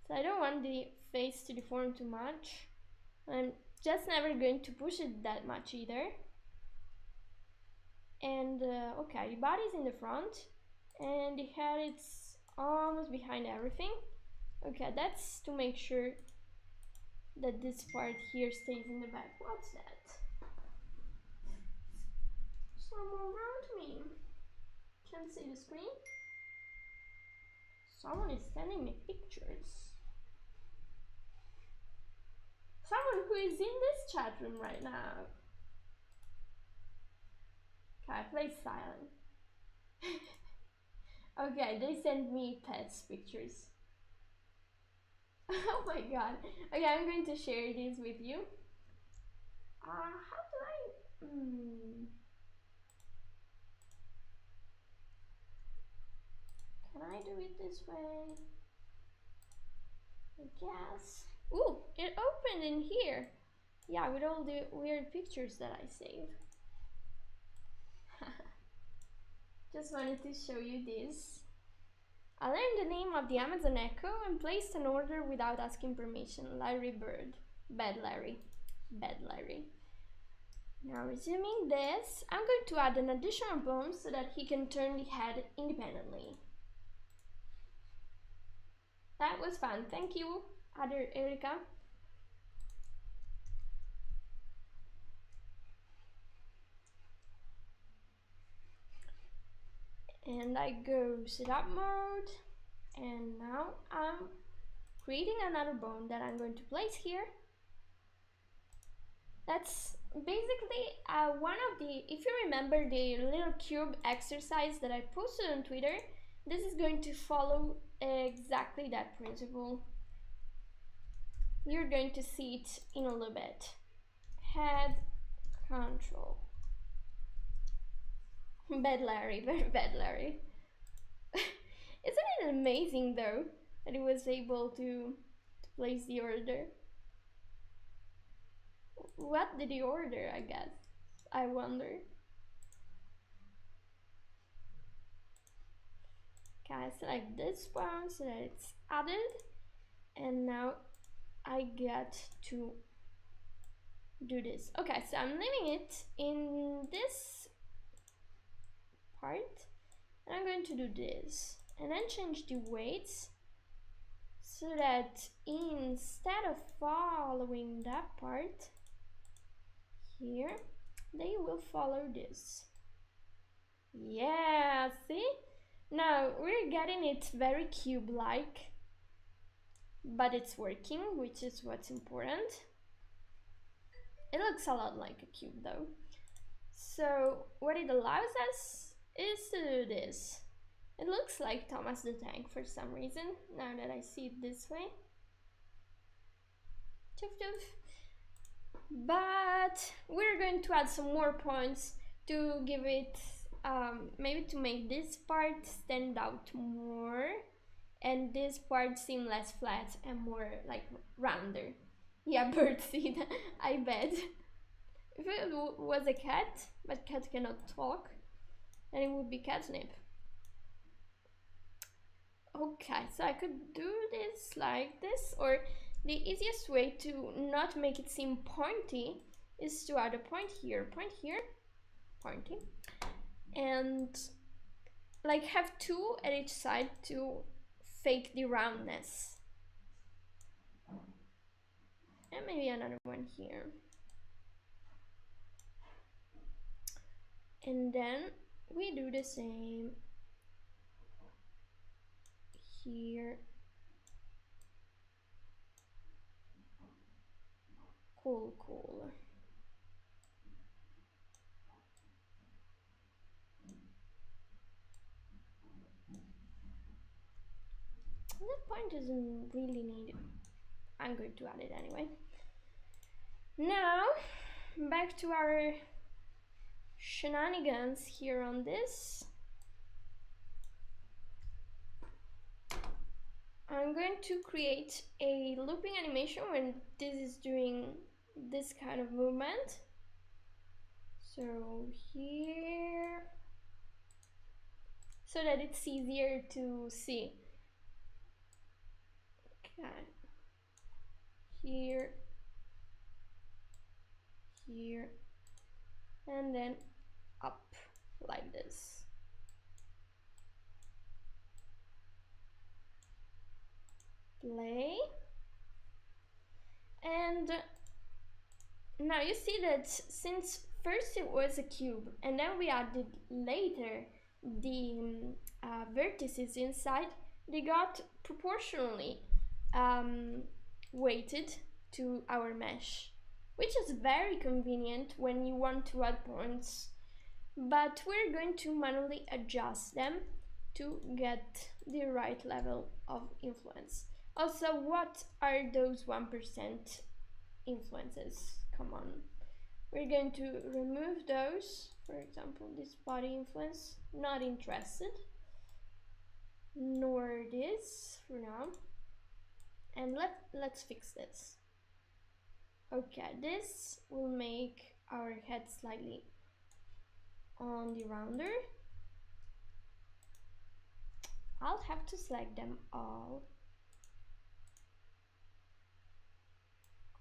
So I don't want the face to deform too much. I'm just never going to push it that much either. And okay, the body's in the front, and the head it's almost behind everything. Okay, that's to make sure that this part here stays in the back. What's that? Someone around me. Can't see the screen. Someone is sending me pictures. Someone who is in this chat room right now. Okay, play silent. Okay, they send me pets pictures. Oh my god. Okay, I'm going to share this with you. How do I... Can I do it this way? I guess. Ooh, it opened in here. Yeah, with all the weird pictures that I saved. Just wanted to show you this. I learned the name of the Amazon Echo and placed an order without asking permission. Larry Bird. Bad Larry. Bad Larry. Now resuming this, I'm going to add an additional bone so that he can turn the head independently. That was fun. Thank you, other Erica. And I go setup mode, and now I'm creating another bone that I'm going to place here. That's basically one of the, if you remember the little cube exercise that I posted on Twitter, this is going to follow exactly that principle. You're going to see it in a little bit. Head control. Bad Larry, very bad Larry. Isn't it amazing though that he was able to place the order? What did he order, I guess? I wonder. Okay, I select this one so that it's added, and now I get to do this. Okay, so I'm leaving it in this part, and I'm going to do this, and then change the weights so that instead of following that part here, they will follow this. Yeah, see? Now we're getting it very cube-like, but it's working, which is what's important. It looks a lot like a cube though. So what it allows us is to do this. It looks like Thomas the Tank for some reason, now that I see it this way. Toof toof. But we're going to add some more points to give it, maybe to make this part stand out more, and this part seem less flat and more like rounder. Yeah, birdseed, I bet. If it was a cat, but cat cannot talk, then it would be catnip. Okay, so I could do this like this, or the easiest way to not make it seem pointy is to add a point here, pointy, and like have two at each side to fake the roundness. And maybe another one here. And then we do the same here. Cool, cool. That point doesn't really need it. I'm going to add it anyway. Now, back to our shenanigans here on this. I'm going to create a looping animation when this is doing this kind of movement. So here, so that it's easier to see. Okay. Here, here, and then up like this. Play. And now you see that since first it was a cube and then we added later the vertices inside, they got proportionally weighted to our mesh, which is very convenient when you want to add points, but we're going to manually adjust them to get the right level of influence. Also, what are those 1% influences? Come on. We're going to remove those. For example, this body influence, not interested. Nor this for now. And let's fix this. Okay, this will make our head slightly on the rounder. I'll have to select them all.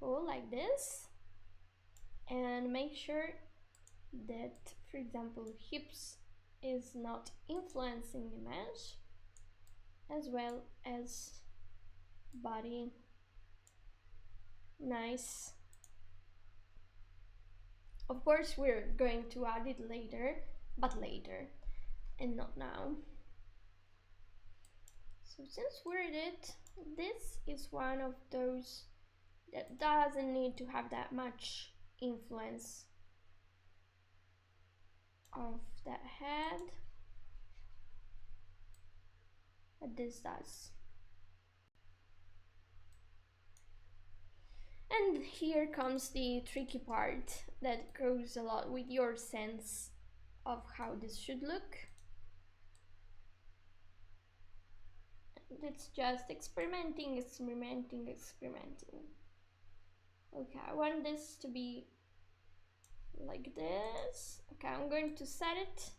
Go like this. And make sure that, for example, hips is not influencing the mesh, as well as body. Nice. Of course, we're going to add it later, but later, and not now. So since we're at it, this is one of those that doesn't need to have that much influence of that head, but this does. And here comes the tricky part that goes a lot with your sense of how this should look. It's just experimenting. Okay, I want this to be like this. Okay, I'm going to set it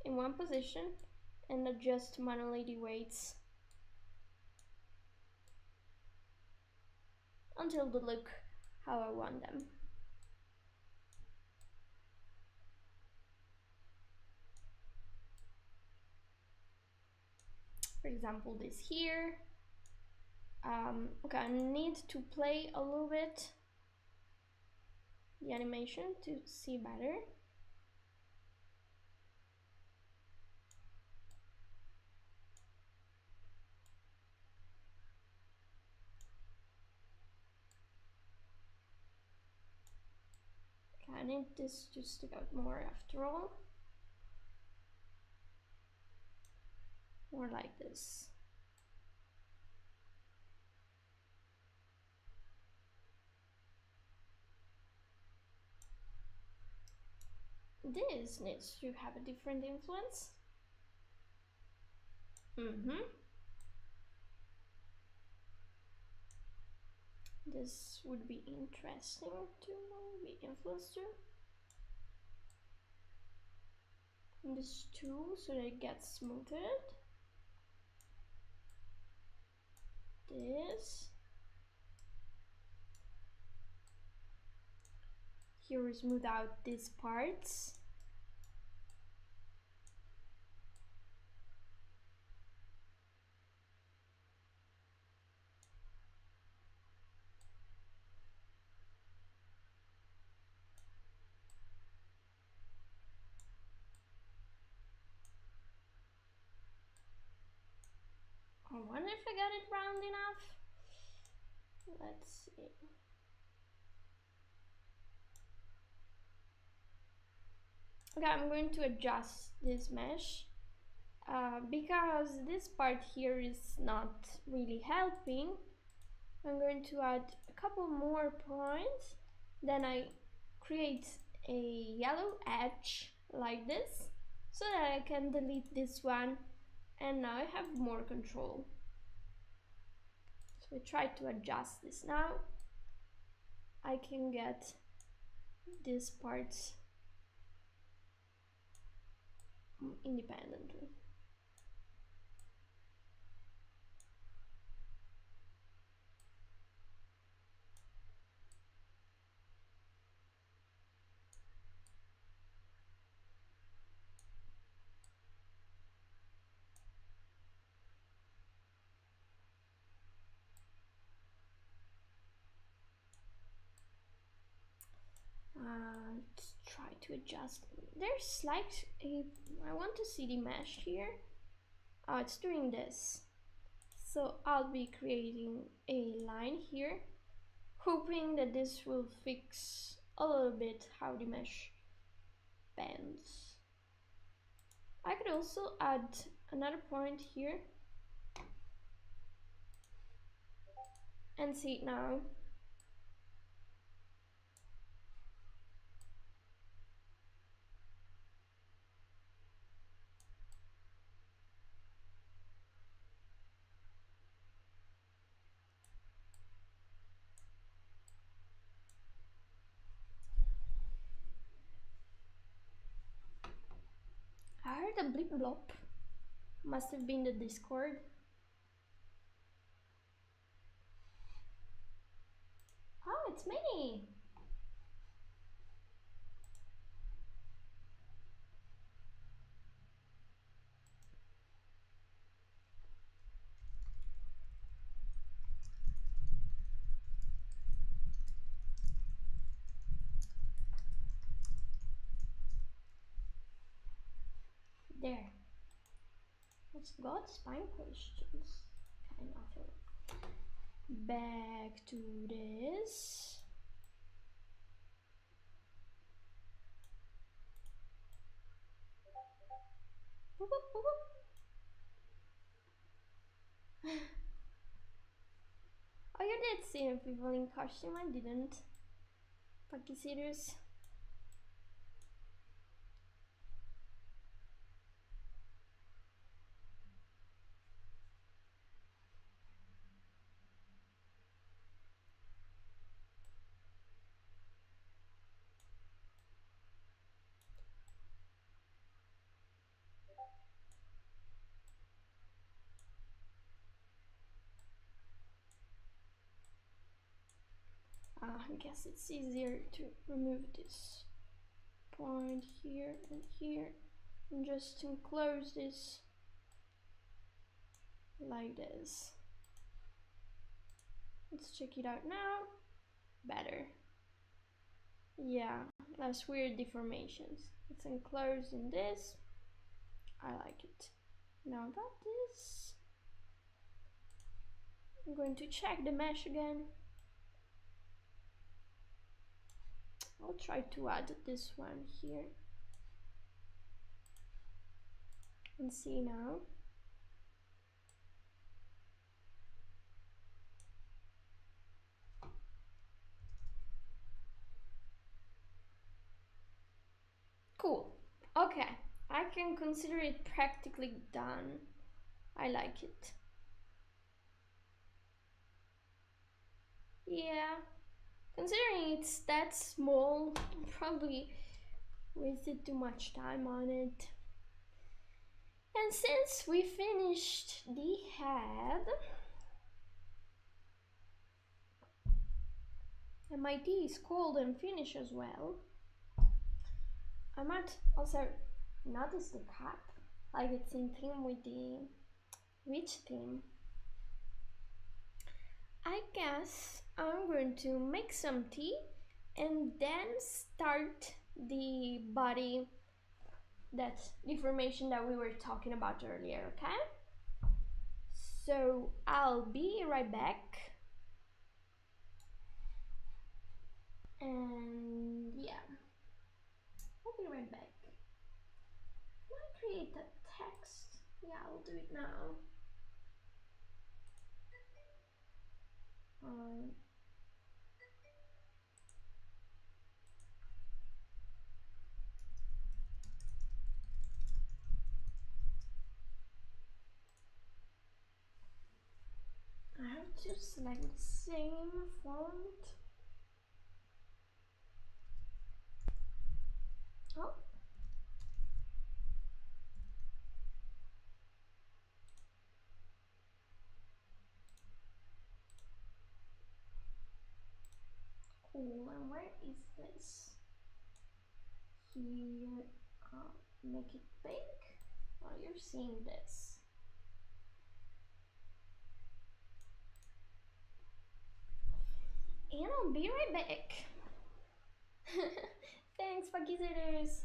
in one position and adjust manually the weights until they look how I want them. For example, this here. Okay, I need to play a little bit the animation to see better. Okay, I need this to stick out more after all. More like this. This needs to have a different influence. This would be interesting to be influenced to. And this too, so that it gets smoothed. This. Here we smooth out these parts. I wonder if I got it round enough. Let's see. Okay, I'm going to adjust this mesh because this part here is not really helping. I'm going to add a couple more points. Then I create a yellow edge like this so that I can delete this one, and now I have more control. So I try to adjust this now. I can get these parts independently. Let's try to adjust. There's like I want to see the mesh here. Oh, it's doing this. So I'll be creating a line here, hoping that this will fix a little bit how the mesh bends. I could also add another point here and see it now. I heard a blip blop. Must have been the Discord. Oh, it's me! There. Let's got spine questions. Kind of. Back to this. Boop, boop, boop, boop. Oh, you did see people in costume, I didn't. Fucking serious. I guess it's easier to remove this point here and just enclose this like this. Let's check it out now. Better. Yeah, less weird deformations. It's enclosed in this. I like it. Now that is, I'm going to check the mesh again. I'll try to add this one here and see now. Cool. Okay, I can consider it practically done. I like it. Yeah, considering it's that small, probably wasted too much time on it. And since we finished the head, and my tea is cold and finished as well, I might also notice the cap, like it's in theme with the witch theme. I guess I'm going to make some tea and then start the body, that deformation that we were talking about earlier, okay? So I'll be right back. And yeah, I'll be right back. Can I create a text? Yeah, I'll do it now. I have to select the same font. Oh. Cool, and where is this? Here, make it big. Oh, you're seeing this. And I'll be right back. Thanks, Pakizzers.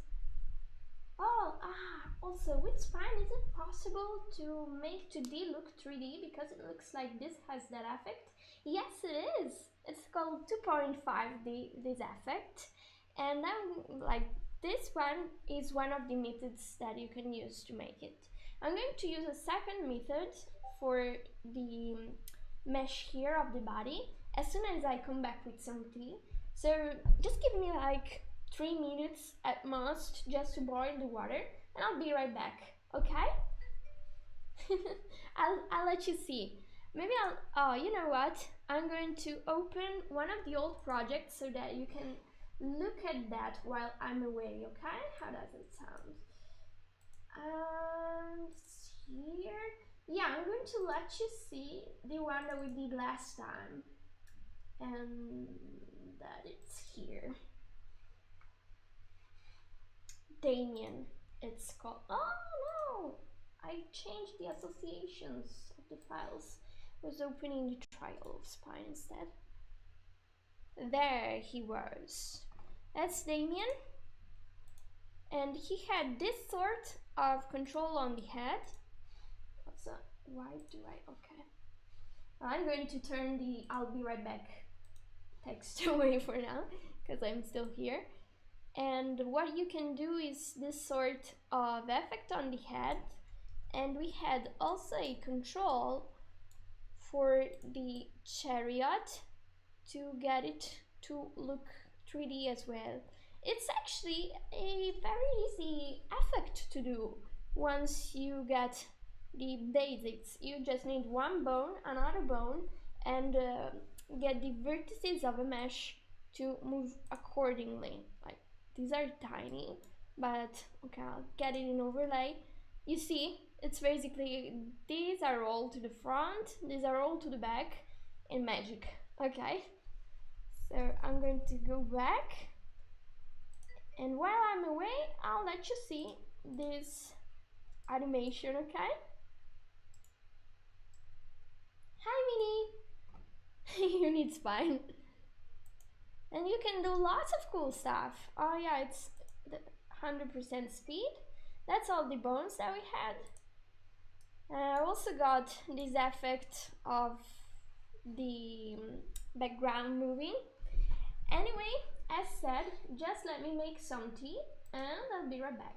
Also with Spine, is it possible to make 2D look 3D because it looks like this has that effect? Yes, it is. It's called 2.5D, this effect. And then like this one is one of the methods that you can use to make it. I'm going to use a second method for the mesh here of the body as soon as I come back with some tea. So just give me like 3 minutes at most just to boil the water and I'll be right back, okay? I'll let you see. Maybe oh, you know what? I'm going to open one of the old projects so that you can look at that while I'm away, okay? How does it sound? Here, yeah, I'm going to let you see the one that we did last time. And that it's here. Damien, it's called. Oh no! I changed the associations of the files. I was opening the trial of Spine instead. There he was. That's Damien. And he had this sort of control on the head. What's up? Why do I? Okay. I'm going to turn the I'll be right back text away for now because I'm still here. And what you can do is this sort of effect on the head, and we had also a control for the chariot to get it to look 3D as well. It's actually a very easy effect to do once you get the basics. You just need one bone, another bone, and get the vertices of a mesh to move accordingly. Like these are tiny, but okay, I'll get it in overlay. You see, it's basically these are all to the front, these are all to the back, in magic. Okay, so I'm going to go back, and while I'm away, I'll let you see this animation. Okay. Hi, Minnie. You need Spine. And you can do lots of cool stuff. Oh yeah, it's the 100% speed. That's all the bones that we had. I also got this effect of the background moving. Anyway, as said, just let me make some tea and I'll be right back.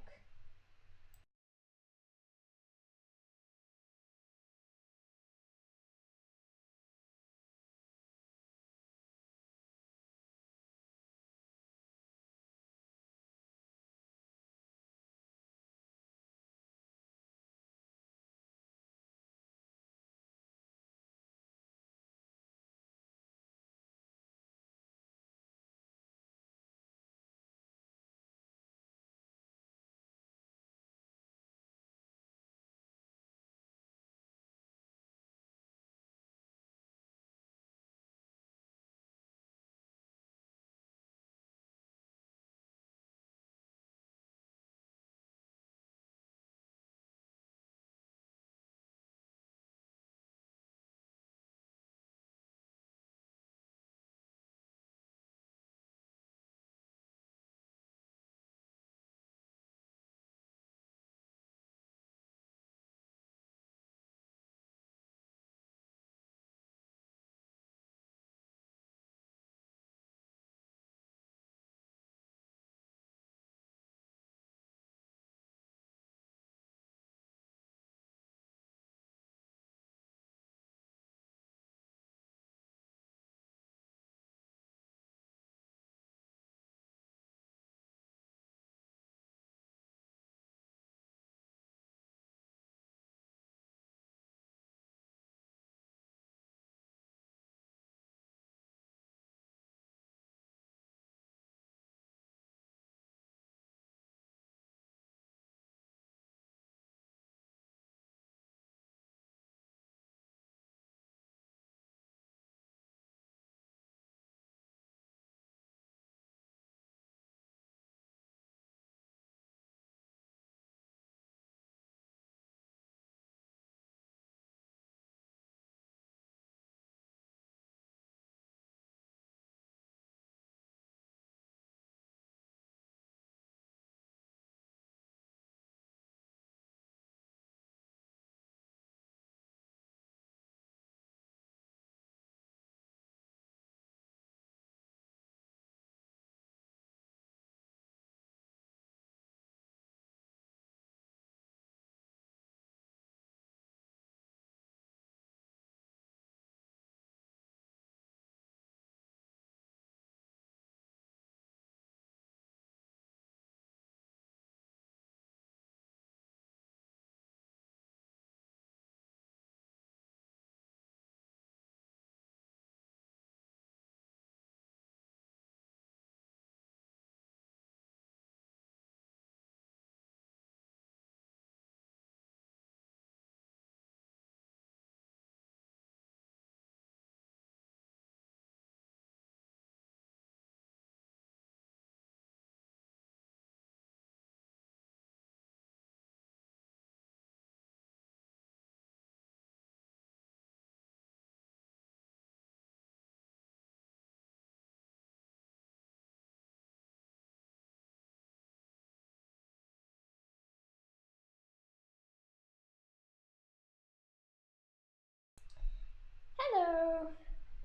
Hello,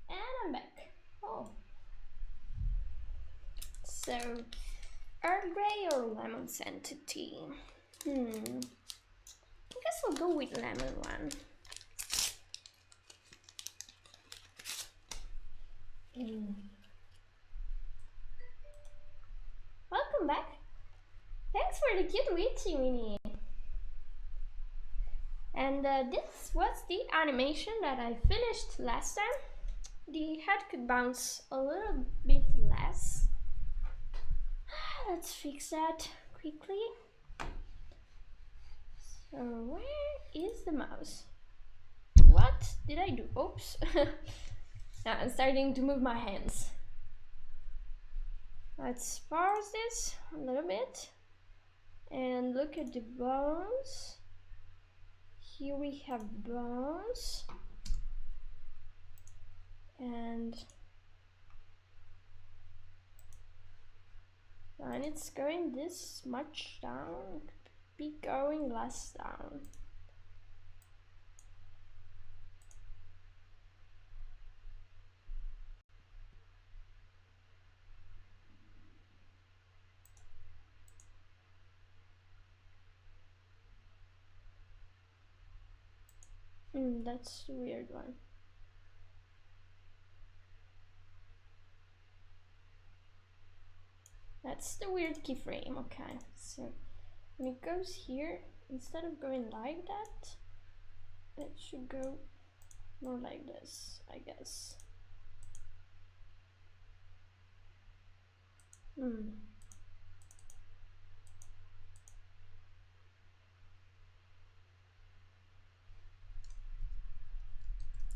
and I'm back. Oh, so Earl Grey or lemon scented tea? I guess I'll go with lemon one. Welcome back. Thanks for the cute witchy Minnie. And this was the animation that I finished last time. The head could bounce a little bit less. Let's fix that quickly. So where is the mouse? What did I do? Oops. Now I'm starting to move my hands. Let's pause this a little bit and look at the bones. Here we have bones, and it's going this much down. It could be going less down. That's the weird one. That's the weird keyframe. Okay, so when it goes here, instead of going like that, it should go more like this, I guess.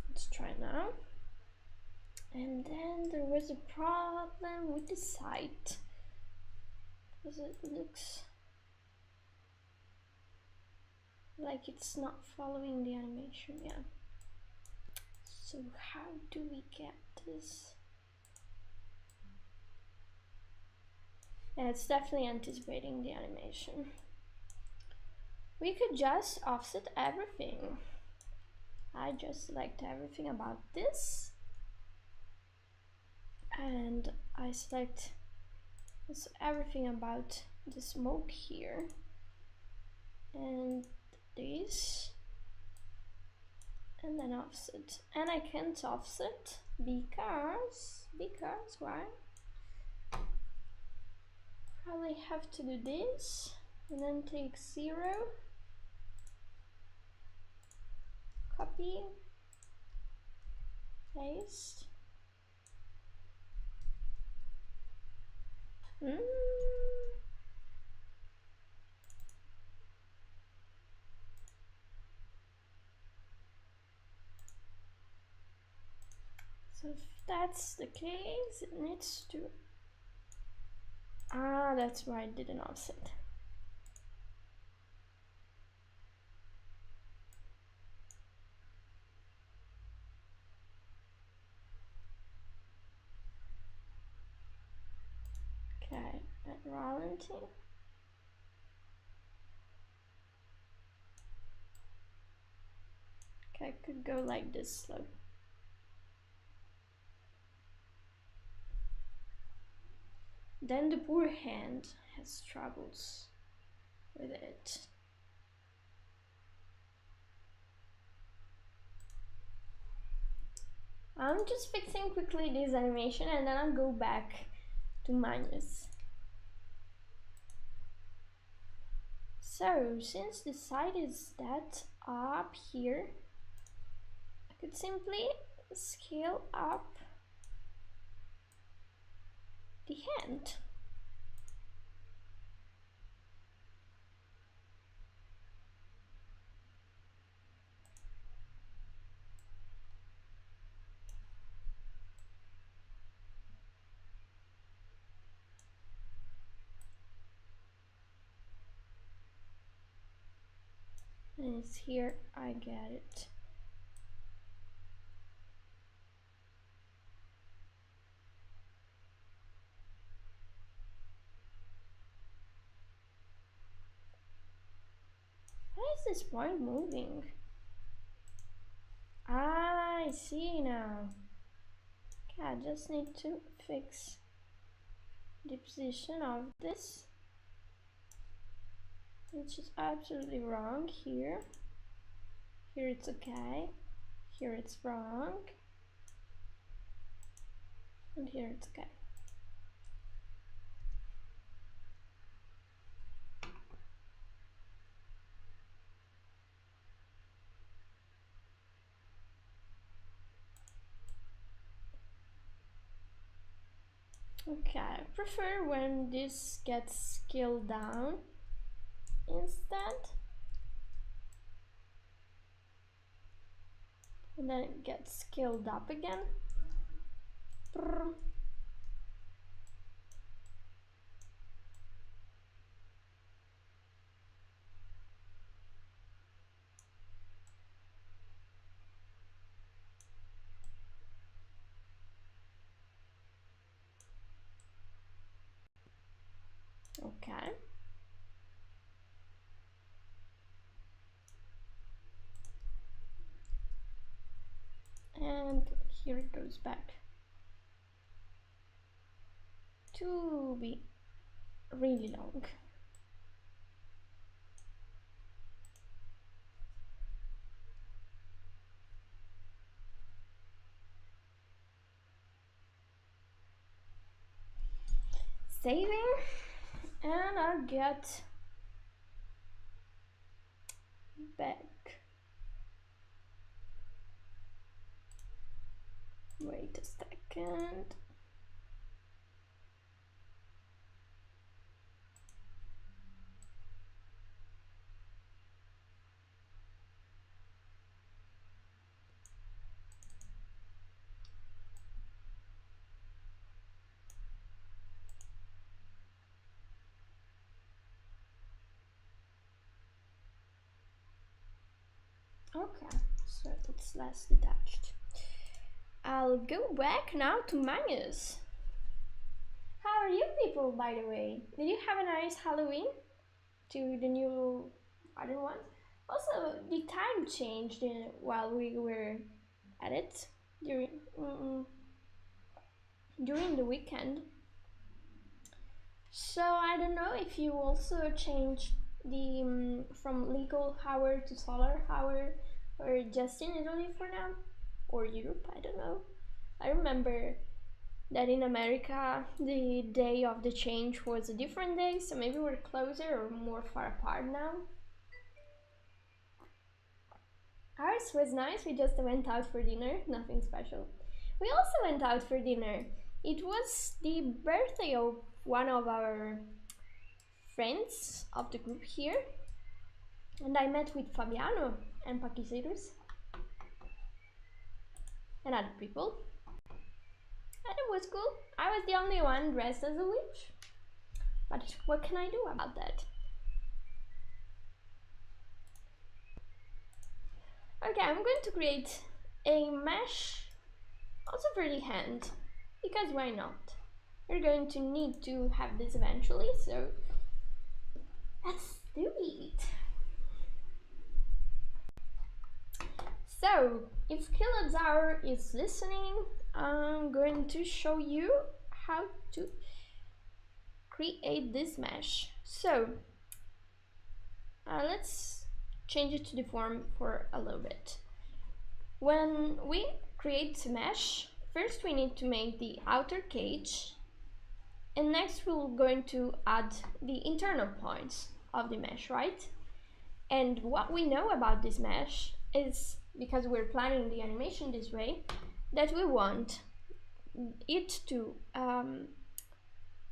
Let's try now. And then there was a problem with the site, because it looks like it's not following the animation. Yeah. So how do we get this? Yeah, it's definitely anticipating the animation. We could just offset everything. I just select everything about this, and I select also everything about the smoke here, and this, and then offset. And I can't offset because why? Probably have to do this and then take 0, copy, paste. So if that's the case, it needs to, that's why I did an offset. Okay, at rallency. Okay, I could go like this slow. Then the poor hand has troubles with it. I'm just fixing quickly this animation and then I'll go back to minus. So since the side is that up here, I could simply scale up the hand. And it's here, I get it. Why is this point moving? Ah, I see now. Okay, I just need to fix the position of this, which is absolutely wrong here. Here it's okay. Here it's wrong. And here it's okay. Okay, I prefer when this gets scaled down instead. And then it gets scaled up again. Brr. Okay. And here it goes back to be really long. Saving, and I'll get back. Wait a second. Okay, so it's less detached. I'll go back now to Magnus. How are you people, by the way? Did you have a nice Halloween? To the new other one? Also, the time changed while we were at it during the weekend. So I don't know if you also changed the from legal hour to solar hour, or just in Italy for now, or Europe, I don't know. I remember that in America the day of the change was a different day, so maybe we're closer or more far apart now. Ours was nice, we just went out for dinner, nothing special. We also went out for dinner. It was the birthday of one of our friends of the group here, and I met with Fabiano and Pakisirus and other people, and it was cool. I was the only one dressed as a witch, but what can I do about that? Okay, I'm going to create a mesh also for the hand, because why not? We're going to need to have this eventually, so let's do it. So, if Kilozaur is listening, I'm going to show you how to create this mesh. So, let's change it to the form for a little bit. When we create a mesh, first we need to make the outer cage, and next we're going to add the internal points of the mesh, right? And what we know about this mesh is, because we're planning the animation this way, that we want it to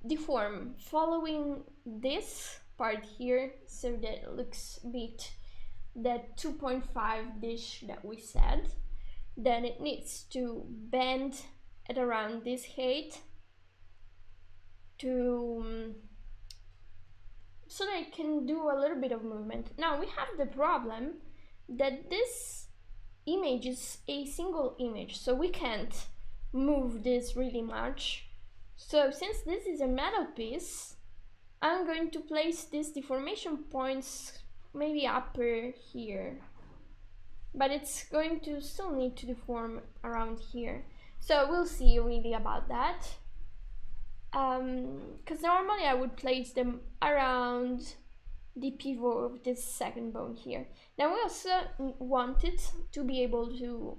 deform following this part here, so that it looks a bit that 2.5 dish that we said. Then it needs to bend at around this height to so that it can do a little bit of movement. Now we have the problem that this image is a single image, so we can't move this really much. So since this is a metal piece, I'm going to place these deformation points maybe upper here, but it's going to still need to deform around here. So we'll see really about that. Because normally I would place them around the pivot of this second bone here. Now we also wanted to be able to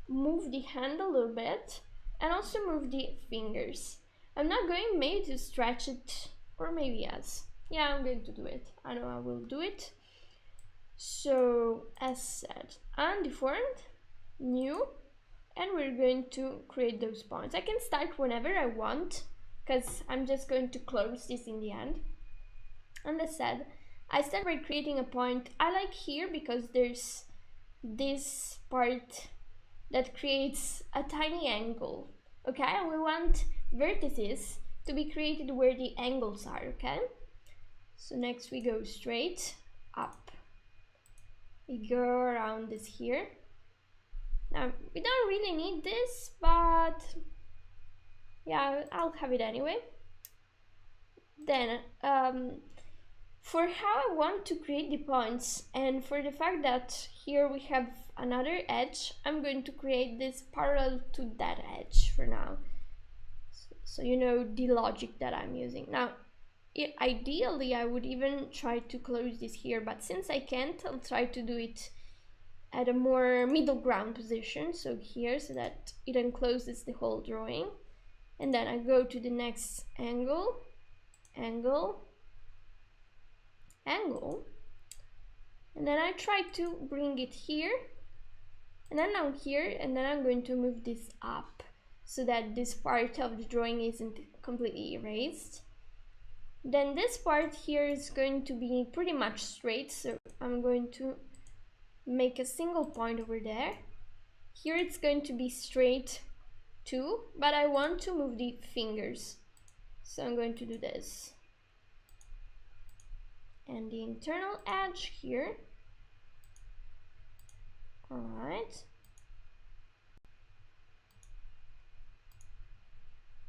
move the hand a little bit and also move the fingers. I'm not going maybe to stretch it, or maybe yes. Yeah, I'm going to do it. I know I will do it. So as said, undeformed, new, and we're going to create those points. I can start whenever I want, because I'm just going to close this in the end. And as said, I start by creating a point. I like here because there's this part that creates a tiny angle, okay? And we want vertices to be created where the angles are, okay? So next we go straight up. We go around this here. Now, we don't really need this, but yeah, I'll have it anyway. Then, for how I want to create the points, and for the fact that here we have another edge, I'm going to create this parallel to that edge for now. So you know the logic that I'm using. Now, ideally, I would even try to close this here, but since I can't, I'll try to do it at a more middle ground position, so here, so that it encloses the whole drawing. And then I go to the next angle, angle, angle, and then I try to bring it here, and then down here, and then I'm going to move this up so that this part of the drawing isn't completely erased. Then this part here is going to be pretty much straight, so I'm going to make a single point over there. Here it's going to be straight too, but I want to move the fingers, so I'm going to do this. And the internal edge here. All right.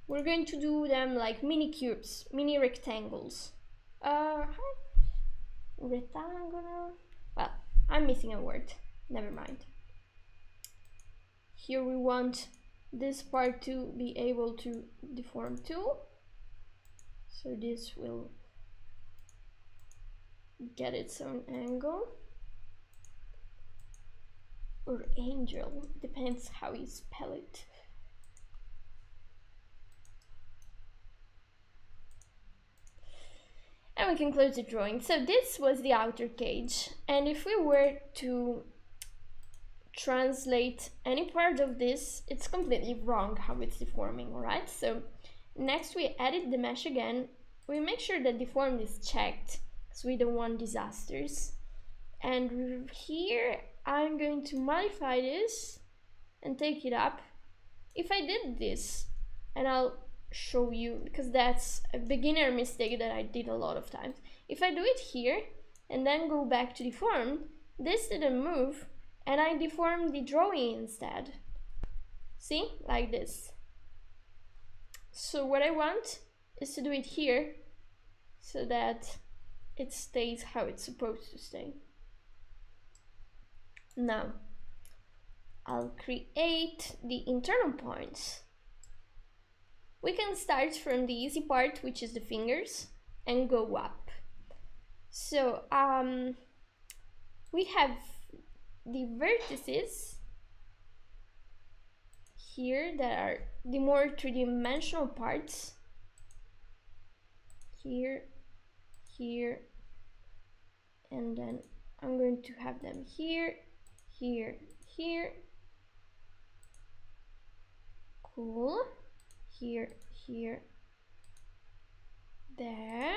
We're going to do them like mini cubes, mini rectangles. Rectangular. Well, I'm missing a word. Never mind. Here we want this part to be able to deform too. So this will get its own angle. Or angel, depends how you spell it. And we can close the drawing. So this was the outer cage. And if we were to translate any part of this, it's completely wrong how it's deforming, alright? So next we edit the mesh again. We make sure that deformed is checked, because we don't want disasters. And here I'm going to modify this and take it up. If I did this, and I'll show you, because that's a beginner mistake that I did a lot of times. If I do it here and then go back to deform, this didn't move, and I deformed the drawing instead. See, like this. So what I want is to do it here so that it stays how it's supposed to stay. Now I'll create the internal points. We can start from the easy part, which is the fingers, and go up. So we have the vertices here that are the more three-dimensional parts. Here, here, and then I'm going to have them here, here, here. Cool. Here, here, there.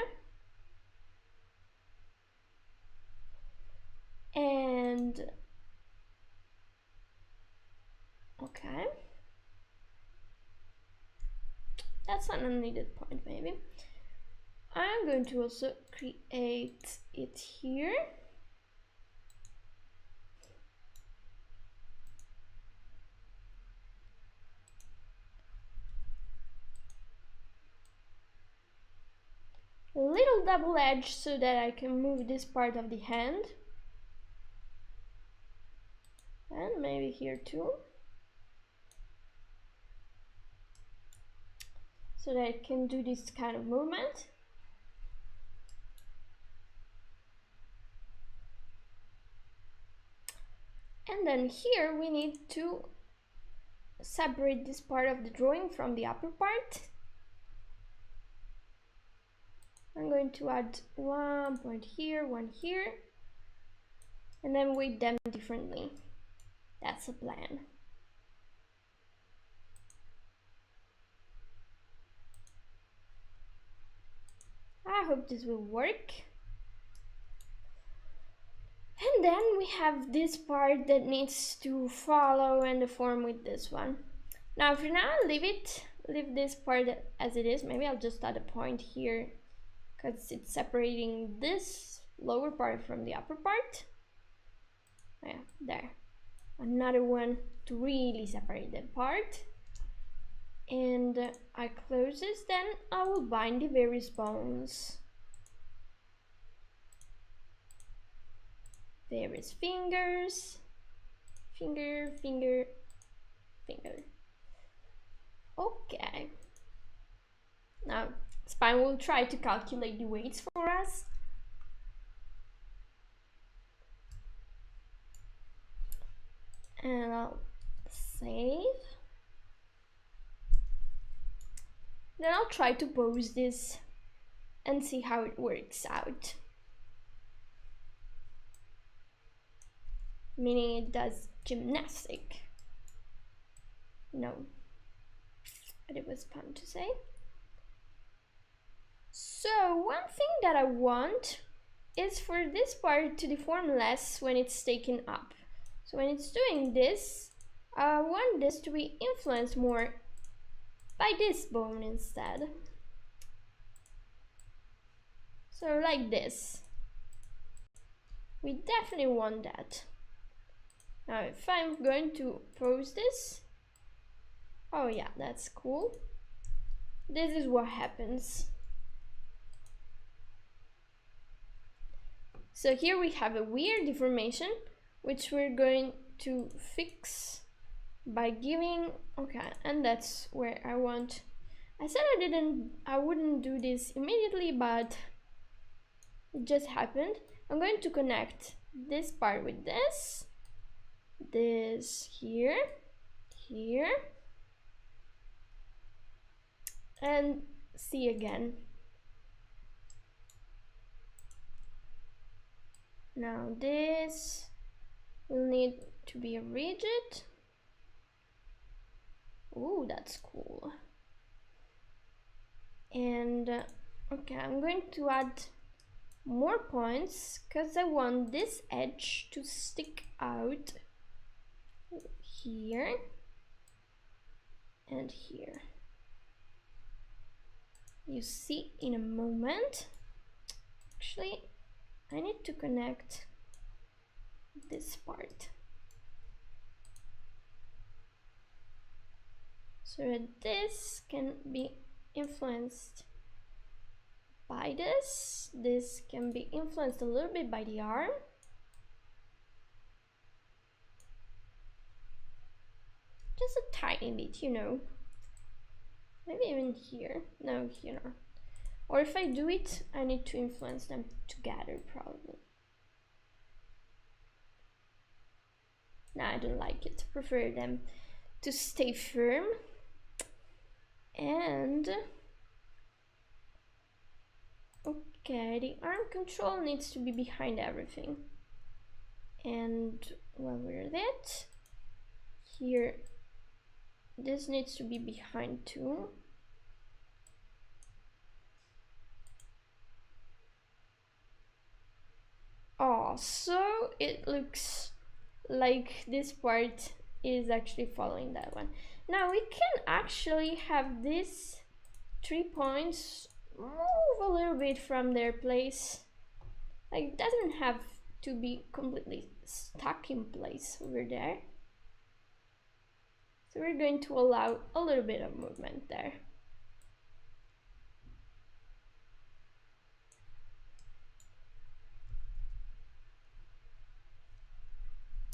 And okay, that's an unneeded point maybe. I'm going to also create it here. A little double edge so that I can move this part of the hand. maybe here too, so that it can do this kind of movement. And then here we need to separate this part of the drawing from the upper part. I'm going to add 1 point here, 1 here, and then weight them differently. That's the plan. I hope this will work. And then we have this part that needs to follow and deform with this one. Now for now, leave this part as it is. Maybe I'll just add a point here because it's separating this lower part from the upper part. Oh yeah, there. Another one to really separate that part. And I close this, then I will bind the various bones. Various fingers, finger, finger, finger. Okay. Now Spine will try to calculate the weights for us. And I'll save. Then I'll try to pose this and see how it works out. Meaning it does gymnastic. No, but it was fun to say. So one thing that I want is for this part to deform less when it's taken up. So when it's doing this, I want this to be influenced more by this bone instead. So like this. We definitely want that. Now if I'm going to pose this, oh yeah, that's cool. This is what happens. So here we have a weird deformation, which we're going to fix by giving, okay, and that's where I want. I said I wouldn't do this immediately, but it just happened. I'm going to connect this part with this here, here, and see again. Now this will need to be rigid. Ooh, that's cool. And okay, I'm going to add more points because I want this edge to stick out here and here. You see in a moment. Actually, I need to connect this part so that this can be influenced by this. This can be influenced a little bit by the arm. Just a tiny bit, you know. Maybe even here. No, here not. Or if I do it, I need to influence them together, probably. No, I don't like it. Prefer them to stay firm. And okay, the arm control needs to be behind everything. And while we're at it, here, this needs to be behind too. Oh, so it looks like this part is actually following that one. Now we can actually have these 3 points move a little bit from their place. Like, it doesn't have to be completely stuck in place over there. So we're going to allow a little bit of movement there.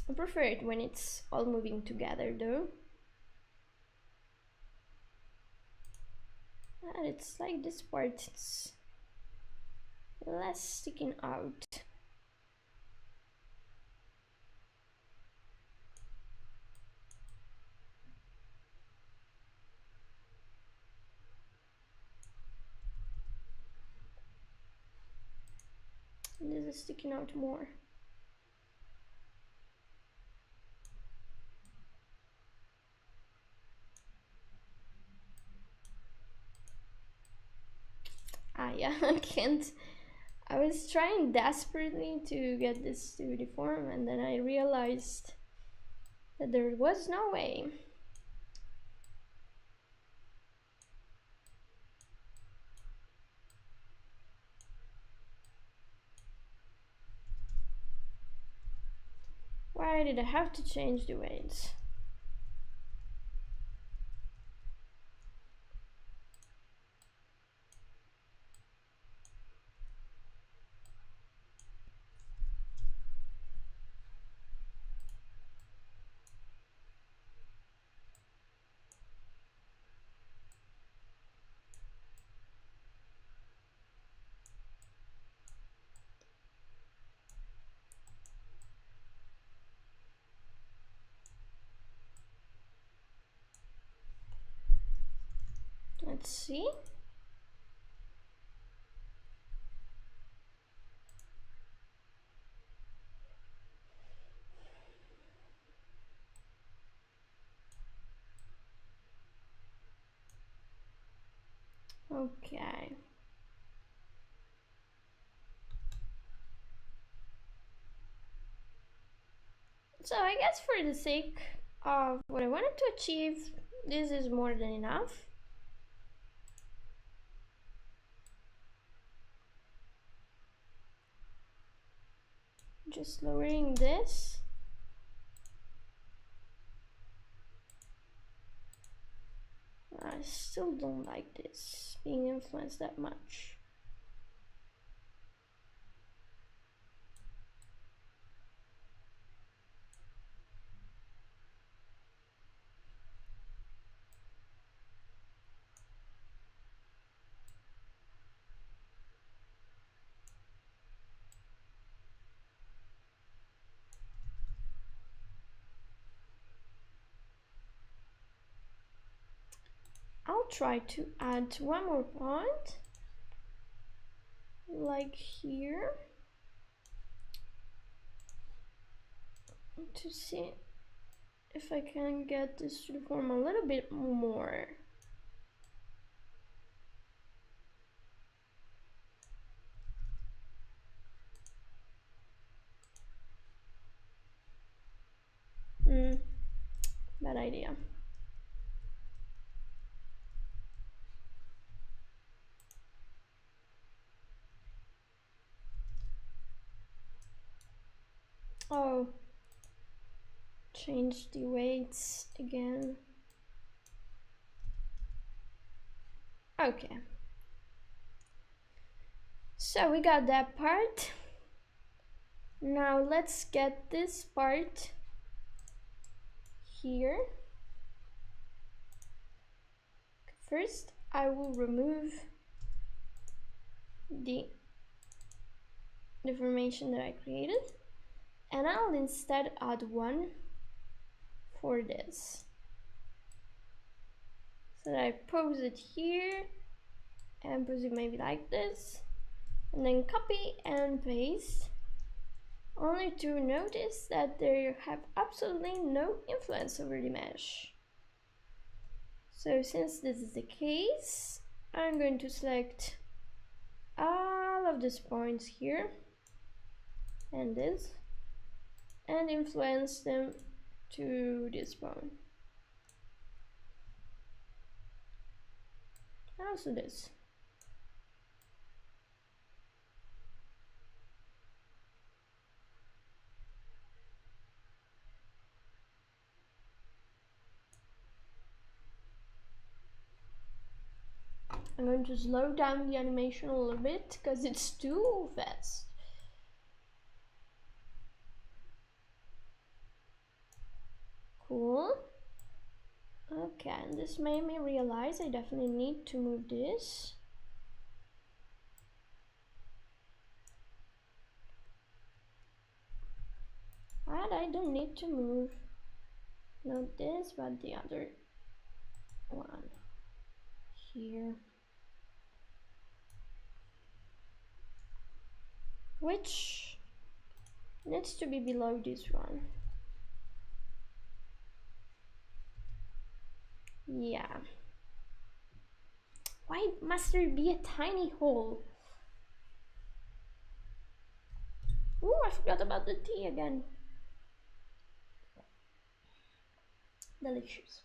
I prefer it when it's all moving together though. And it's like this part, it's less sticking out. And this is sticking out more. Ah yeah, I can't. I was trying desperately to get this to deform, and then I realized that there was no way. Why did I have to change the weights? Let's see. Okay. So I guess for the sake of what I wanted to achieve, this is more than enough. Just lowering this. I still don't like this being influenced that much. I'll try to add one more point, like here, to see if I can get this to form a little bit more. Bad idea. Oh, change the weights again. Okay. So we got that part. Now let's get this part here. First, I will remove the deformation that I created, and I'll instead add one for this. So that I pose it here and pose it maybe like this, and then copy and paste, only to notice that they have absolutely no influence over the mesh. So since this is the case, I'm going to select all of these points here and this, and influence them to this point. And also this. I'm going to slow down the animation a little bit because it's too fast. Cool. Okay, and this made me realize I definitely need to move this. And I don't need to move, not this, but the other one here. Which needs to be below this one. Yeah. Why must there be a tiny hole? Ooh, I forgot about the tea again. Delicious.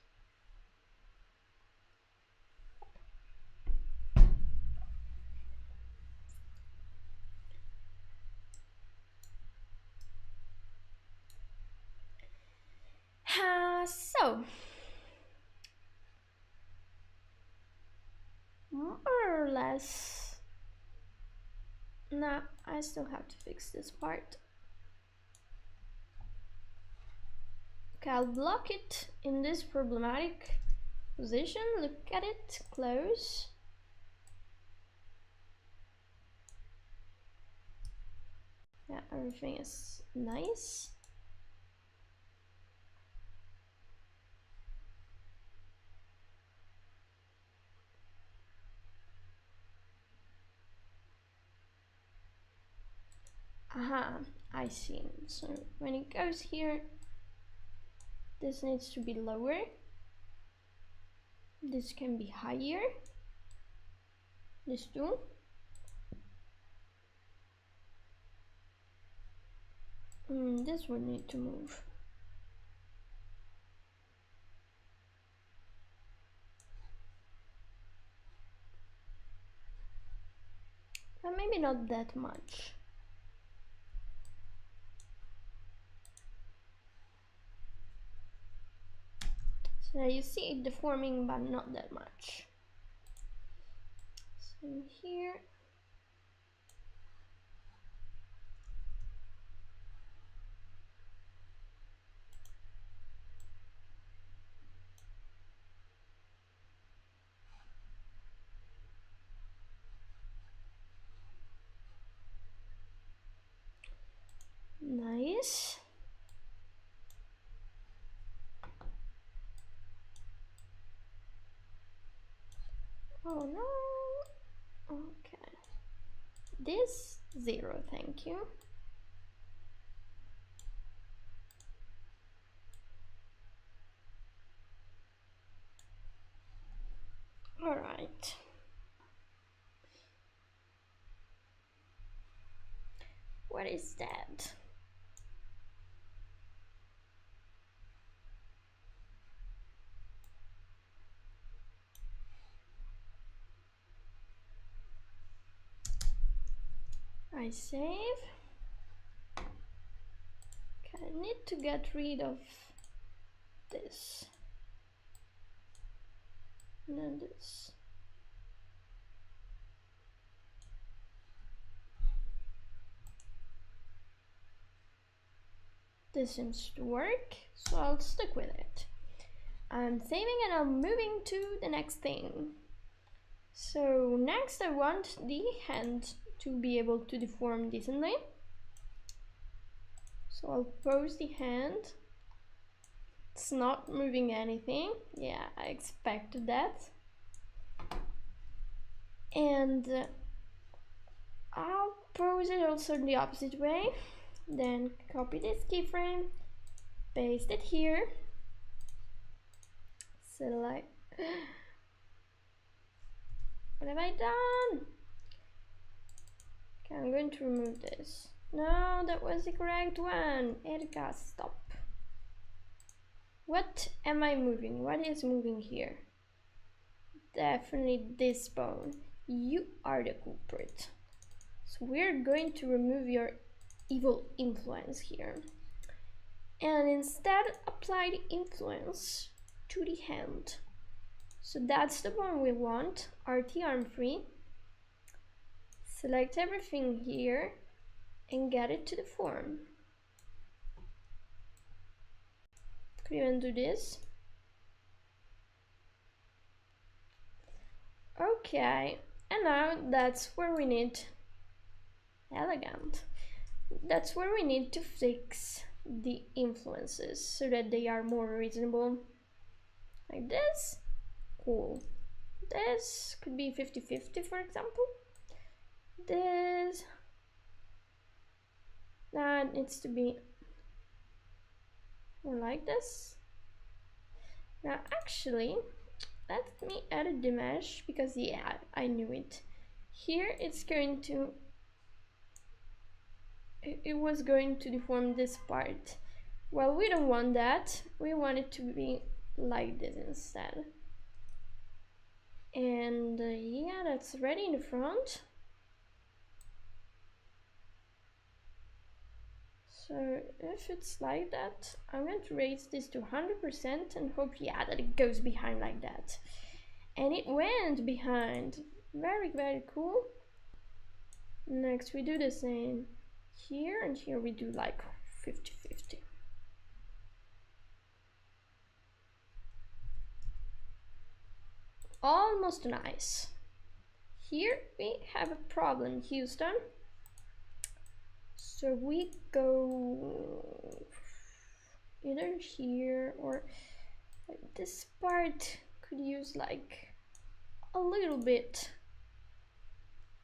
So, more or less. Nah, I still have to fix this part. Okay, I'll block it in this problematic position. Look at it close. Yeah, everything is nice. Aha, I see. So when it goes here, this needs to be lower. This can be higher. This too. This would need to move. But maybe not that much. So you see it deforming, but not that much. So here. Nice. Oh no. Okay. This 0, thank you. All right. What is that? I save. Okay, I need to get rid of this. And then this. This seems to work, so I'll stick with it. I'm saving and I'm moving to the next thing. So next I want the hand to be able to deform decently. So I'll pose the hand. It's not moving anything. Yeah, I expected that. And I'll pose it also in the opposite way. Then copy this keyframe, paste it here. Select. What have I done? Okay, I'm going to remove this. No, that was the correct one. Erika, stop. What am I moving? What is moving here? Definitely this bone. You are the culprit. So we're going to remove your evil influence here. And instead apply the influence to the hand. So that's the one we want, RT arm free. Select everything here and get it to the form. Could even do this. Okay, and now that's where we need elegant. That's where we need to fix the influences so that they are more reasonable. Like this. Cool. This could be 50-50, for example. This that needs to be more like this. Now actually, let me edit the mesh because yeah, I knew it. Here it's going to, it was going to deform this part. Well, we don't want that. We want it to be like this instead. And yeah, that's ready in the front. So if it's like that, I'm going to raise this to 100% and hope, yeah, that it goes behind like that. And it went behind. Very, very cool. Next we do the same here, and here we do like 50-50. Almost nice. Here we have a problem, Houston. So we go either here or this part could use like a little bit.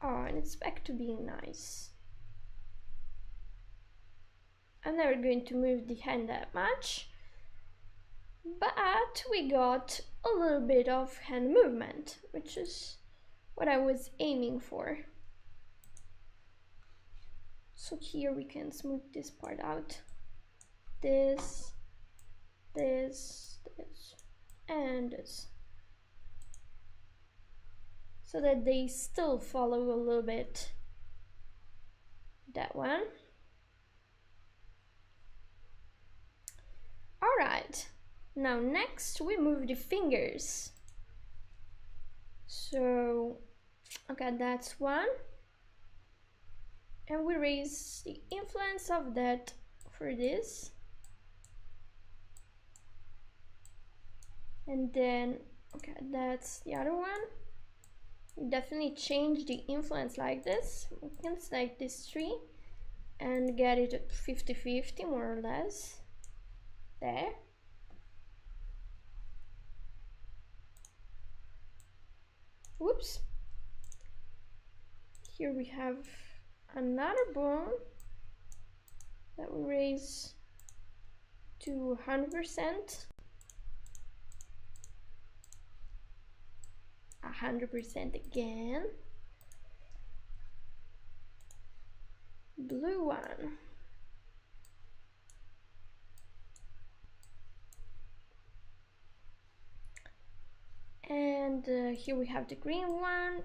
Oh, and it's back to being nice. I'm never going to move the hand that much, but we got a little bit of hand movement, which is what I was aiming for. So here we can smooth this part out. This, and this. So that they still follow a little bit that one. All right, now next we move the fingers. So, okay, that's one. And we raise the influence of that for this. And then, okay, that's the other one. We definitely change the influence like this. We can select this tree and get it at 50-50 more or less. There. Whoops. Here we have another bone that we raise to 100%. 100% again. Blue one. And here we have the green one.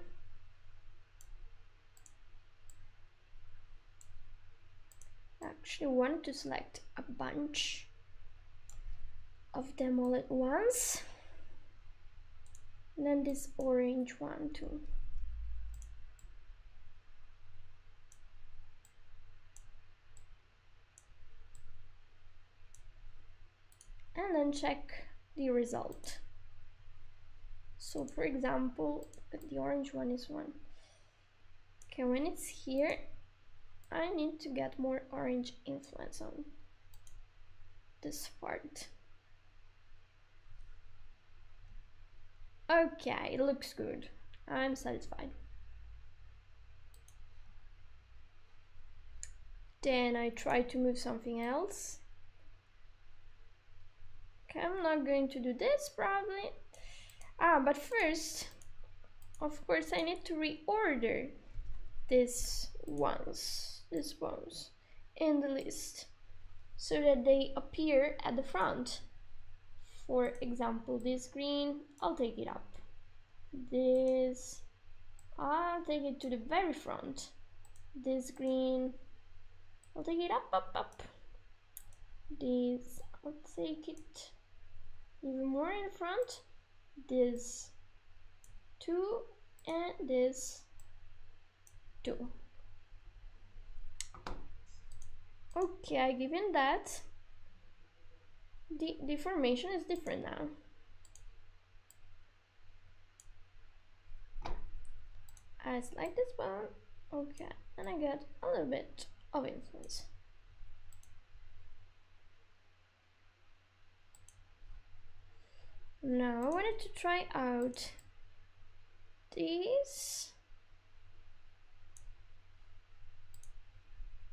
Actually want to select a bunch of them all at once. And then this orange one too. And then check the result. So for example, the orange one is one. Okay, when it's here, I need to get more orange influence on this part. Okay, it looks good. I'm satisfied. Then I try to move something else. Okay, I'm not going to do this probably. But first, of course, I need to reorder these ones in the list so that they appear at the front. For example, this green, I'll take it up. This, I'll take it to the very front. This green, I'll take it up. This, I'll take it even more in the front. This 2 and this 2. Okay, given that, The deformation is different now. I select this one, okay, and I get a little bit of influence. Now I wanted to try out these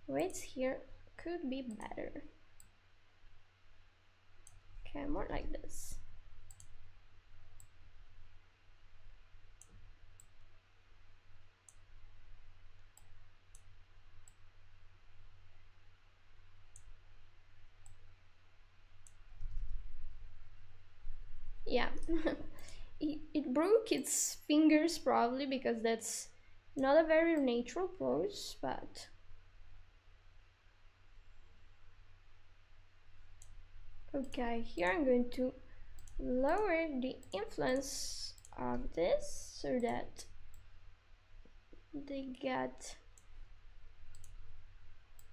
weights here, could be better. Okay, more like this. Yeah, it broke its fingers probably because that's not a very natural pose, but okay, here I'm going to lower the influence of this so that they get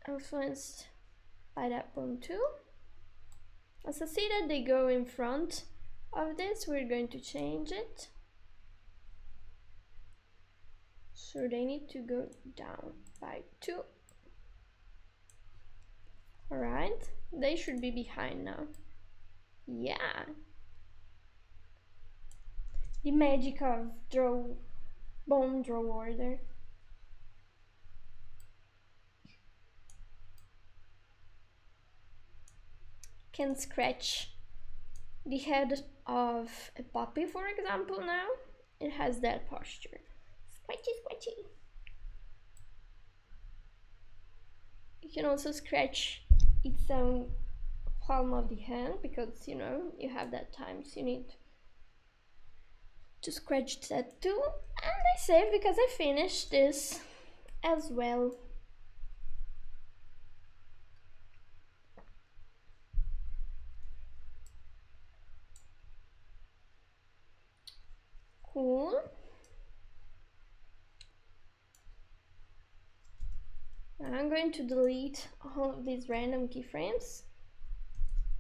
influenced by that one too. As I see that they go in front of this, we're going to change it. So they need to go down by 2. Alright, they should be behind now. Yeah. The magic of bone draw order. Can scratch the head of a puppy, for example, now. It has that posture. Scratchy, scratchy. You can also scratch its own palm of the hand because, you know, you have that time, so you need to scratch that too. And I save because I finished this as well. Cool. I'm going to delete all of these random keyframes,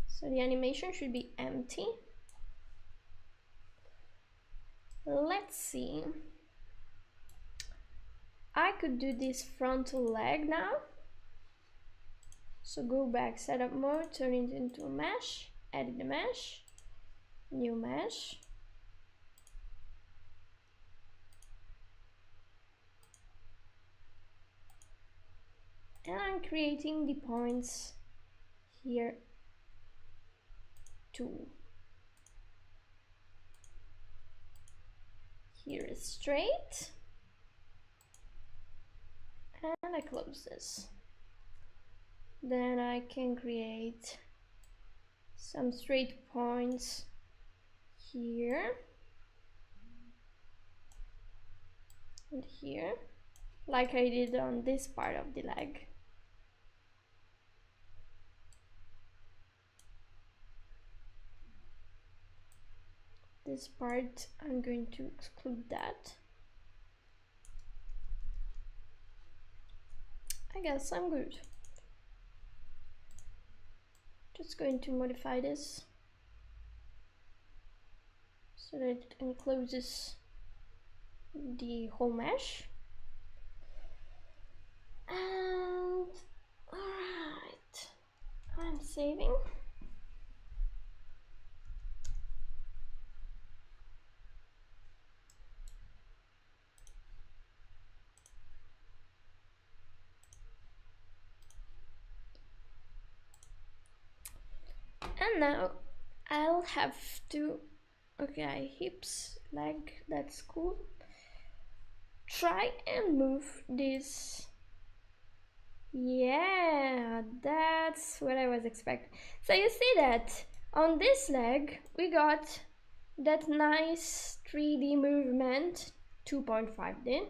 so the animation should be empty. Let's see. I could do this frontal leg now. So go back, setup mode, turn it into a mesh, edit the mesh, new mesh. And I'm creating the points here too. Here is straight. And I close this. Then I can create some straight points here and here, like I did on this part of the leg. This part, I'm going to exclude that. I guess I'm good. Just going to modify this so that it encloses the whole mesh. And alright, I'm saving. And now I'll have to, okay, hips, leg, that's cool. Try and move this. Yeah, that's what I was expecting. So you see that on this leg we got that nice 3D movement, 2.5D.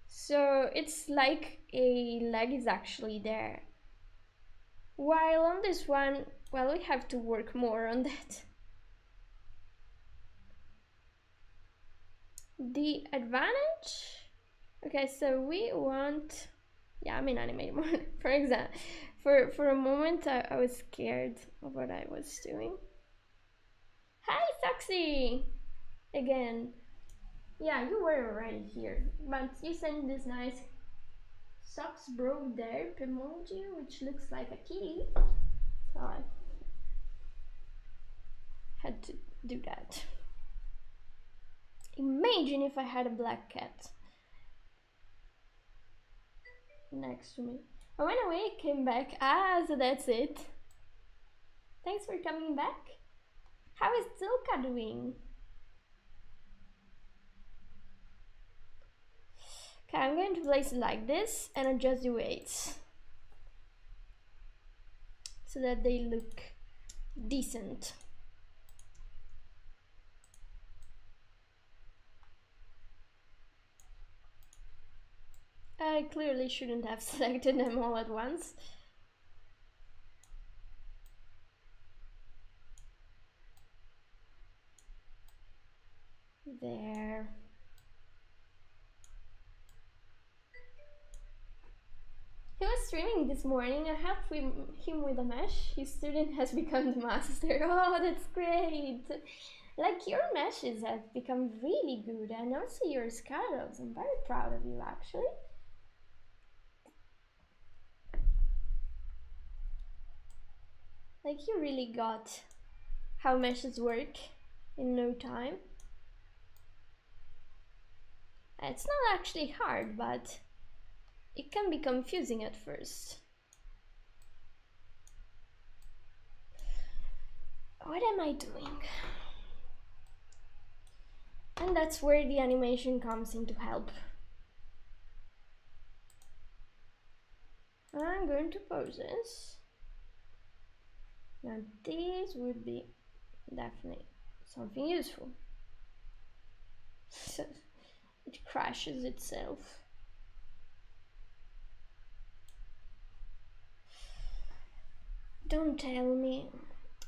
So it's like a leg is actually there. While on this one, well, we have to work more on that. The advantage, okay, so we want, yeah, I'm in animate mode, for example. For a moment I was scared of what I was doing. Hi Soxy! Again. Yeah, you were already here, but you sent this nice socks broke there emoji, which looks like a kitty, so I had to do that. Imagine if I had a black cat next to me. I went away, came back. Ah, so that's it. Thanks for coming back. How is Zilka doing? Okay, I'm going to place it like this and adjust the weights so that they look decent. I clearly shouldn't have selected them all at once. There. He was streaming this morning. I helped him with a mesh. His student has become the master. Oh, that's great! Like, your meshes have become really good, and also your scarabs. I'm very proud of you, actually. Like, you really got how meshes work in no time. It's not actually hard, but it can be confusing at first. What am I doing? And that's where the animation comes in to help. I'm going to pause this. Now this would be definitely something useful. So it crashes itself. Don't tell me.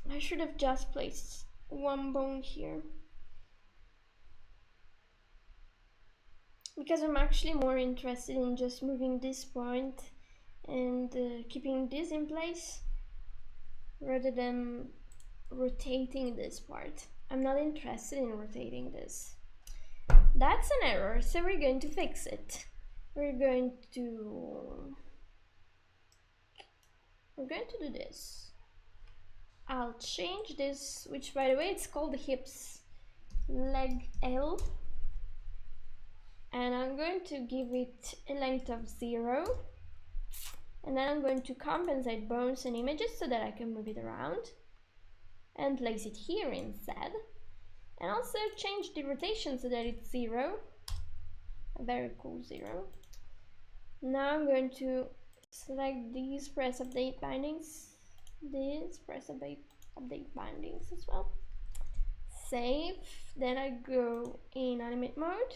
I should have just placed one bone here. Because I'm actually more interested in just moving this point and keeping this in place rather than rotating this part. I'm not interested in rotating this. That's an error, so we're going to fix it. We're going to do this. I'll change this, which by the way it's called the hips leg L, and I'm going to give it a length of 0, and then I'm going to compensate bones and images so that I can move it around and place it here instead, and also change the rotation so that it's 0, a very cool 0. Now I'm going to select these, press update bindings, this, press update bindings as well, save, then I go in animate mode,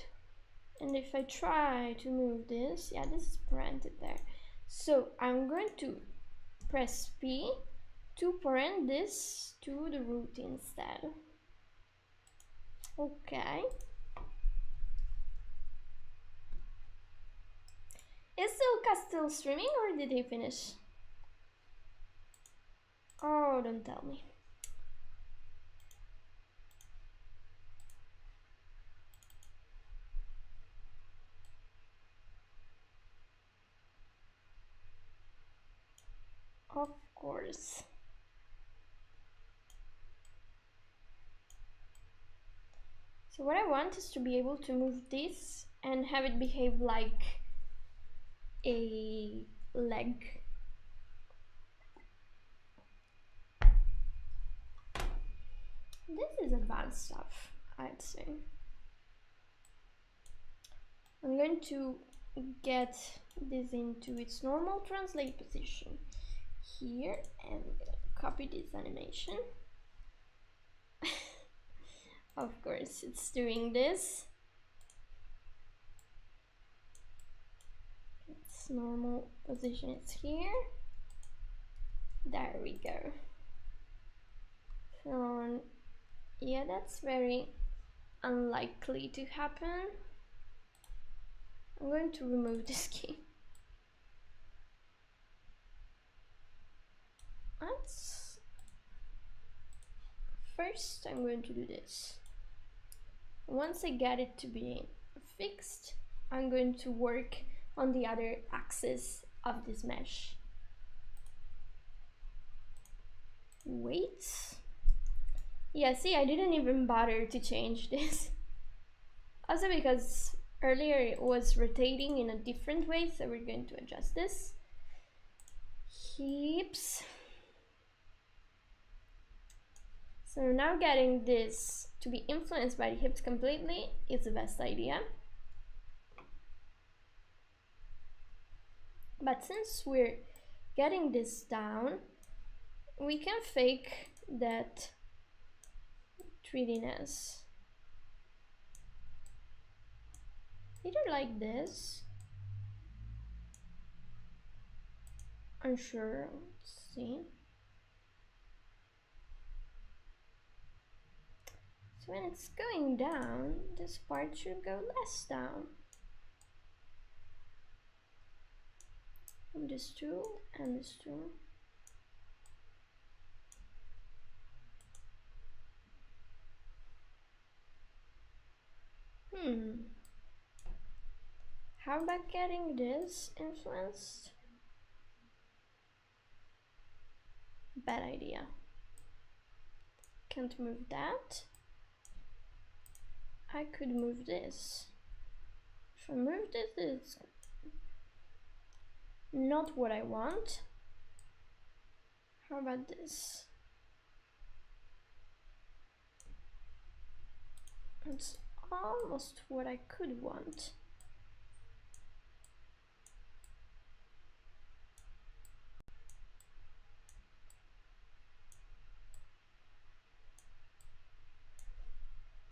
and if I try to move this, yeah, this is parented there, so I'm going to press P to parent this to the root instead. Okay. Is Silka still streaming or did he finish? Oh, don't tell me. Of course. So what I want is to be able to move this and have it behave like a leg. This is advanced stuff, I'd say. I'm going to get this into its normal translate position here and copy this animation. Of course, it's doing this. Its normal position is here. There we go. So, yeah, that's very unlikely to happen. I'm going to remove this key. let's first I'm going to do this. Once I get it to be fixed, I'm going to work on the other axis of this mesh. Wait. Yeah, see, I didn't even bother to change this. Also because earlier it was rotating in a different way, so we're going to adjust this. Hips. So now getting this to be influenced by the hips completely is the best idea. But since we're getting this down, we can fake that 3D-ness. Either like this. Unsure. Let's see. So when it's going down, this part should go less down. And this two and this two. How about getting this influenced? Bad idea. Can't move that. I could move this. If I move this, it's not what I want. How about this? It's almost what I could want.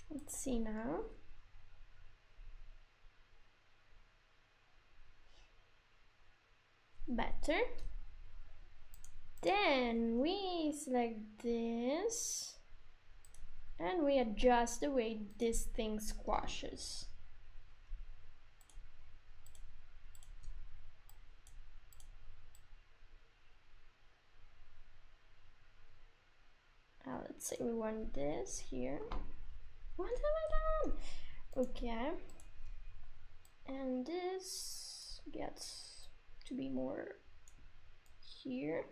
Let's see now. Better. Then we select this and we adjust the way this thing squashes. Let's say we want this here. What have I done? Okay. And this gets to be more here.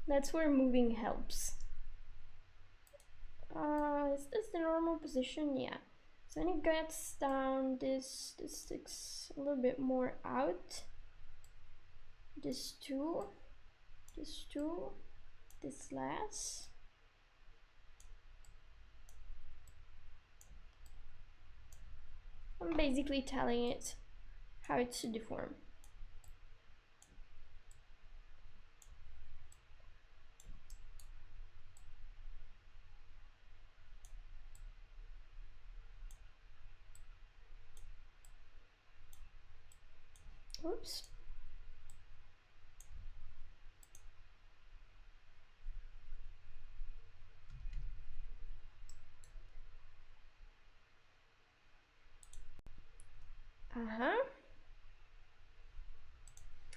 That's where moving helps. Is this the normal position? Yeah. So when it gets down, this sticks a little bit more out. This two, this less. I'm basically telling it how it should deform. Oops.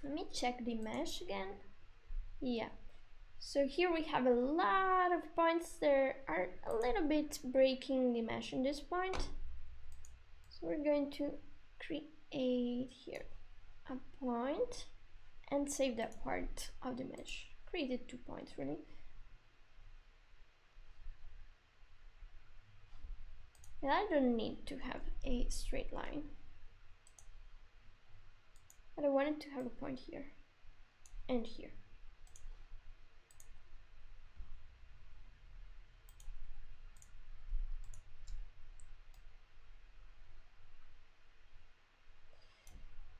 Let me check the mesh again. Yeah. So here we have a lot of points that are a little bit breaking the mesh in this point. So we're going to create here a point and save that part of the mesh. Created 2 points really. And I don't need to have a straight line, but I wanted to have a point here and here.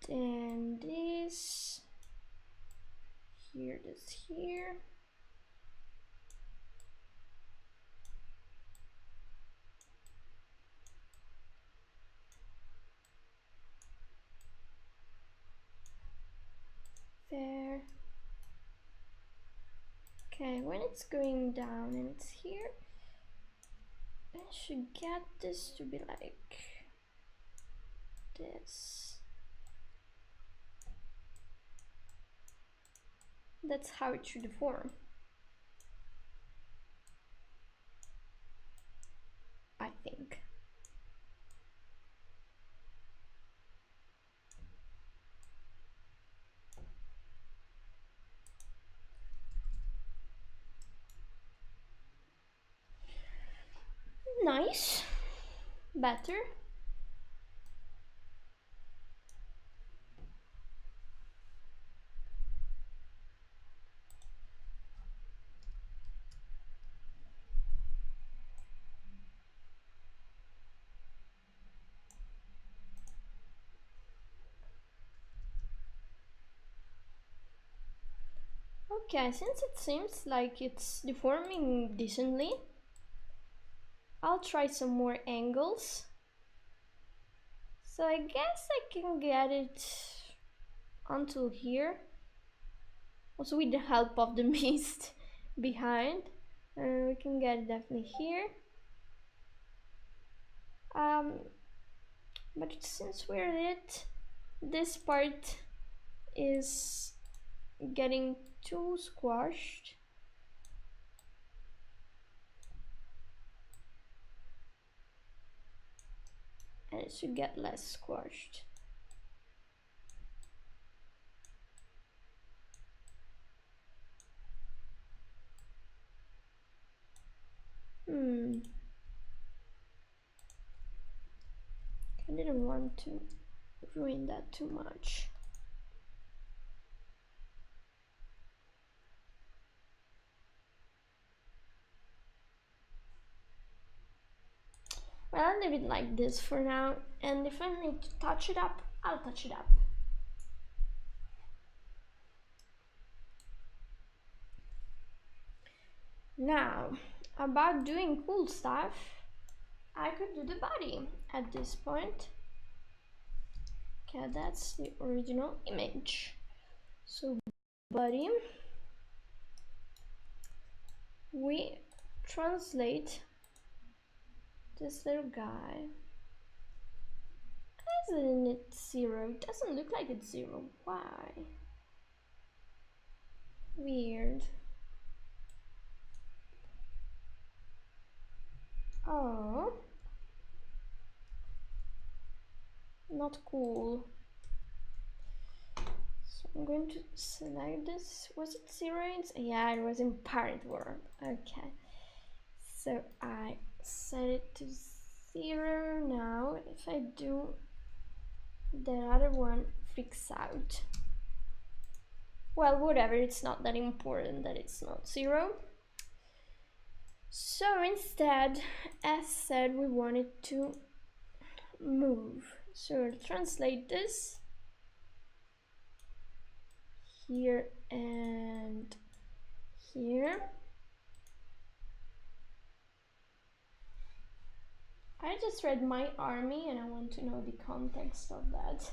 Then this here, this here. There. Okay, when it's going down and it's here, I should get this to be like this. That's how it should form, I think. Nice. Better. Okay, since it seems like it's deforming decently, I'll try some more angles. So I guess I can get it until here. Also with the help of the mist behind. We can get it definitely here. But since we're at it, this part is getting too squashed. And it should get less squashed. I didn't want to ruin that too much. Well, I'll leave it like this for now, and if I need to touch it up, I'll touch it up. Now, about doing cool stuff, I could do the body at this point. Okay, that's the original image. So body, we translate this little guy. Isn't it 0? It doesn't look like it's 0. Why? Weird. Oh, not cool. So I'm going to select this. Was it 0? Yeah, it was in parent world. Okay. So I set it to 0 now. If I do, the other one freaks out. Well, whatever, it's not that important that it's not 0. So instead, as said, we wanted to move. So I'll translate this here and here. I just read my army and I want to know the context of that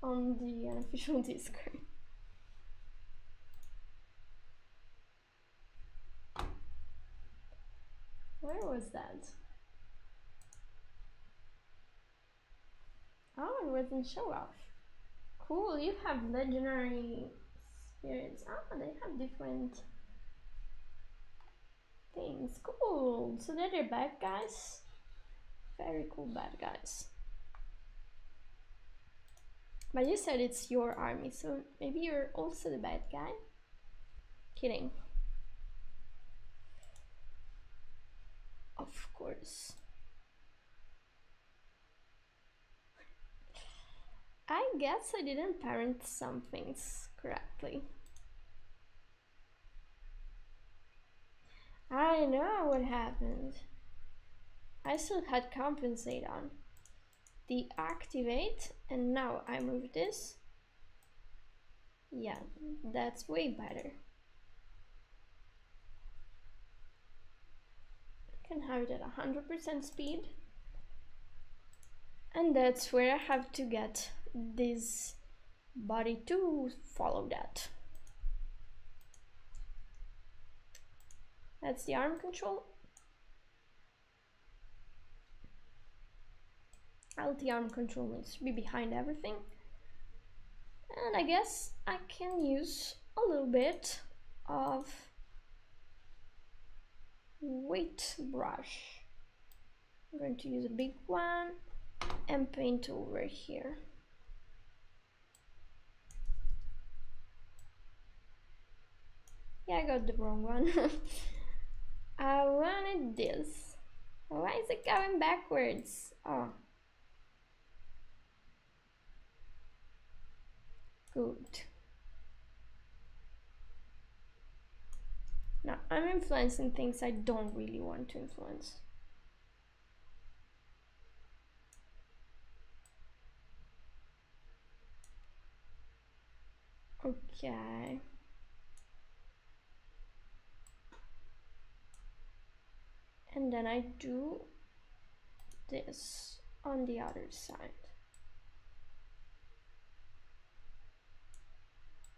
on the unofficial Discord. Where was that? Oh, it wasn't show off. Cool, you have legendary spirits. Ah, they have different things. Cool. So they're the bad guys. Very cool bad guys. But you said it's your army, so maybe you're also the bad guy? Kidding. Of course. I guess I didn't parent some things correctly. I know what happened. I still had compensate on. Deactivate, and now I move this. Yeah, that's way better. I can have it at 100% speed. And that's where I have to get this body to follow that. That's the arm control. LT arm control needs to be behind everything. And I guess I can use a little bit of weight brush. I'm going to use a big one and paint over here. Yeah, I got the wrong one. I wanted this. Why is it going backwards? Oh. Good. Now I'm influencing things I don't really want to influence. Okay. And then I do this on the other side.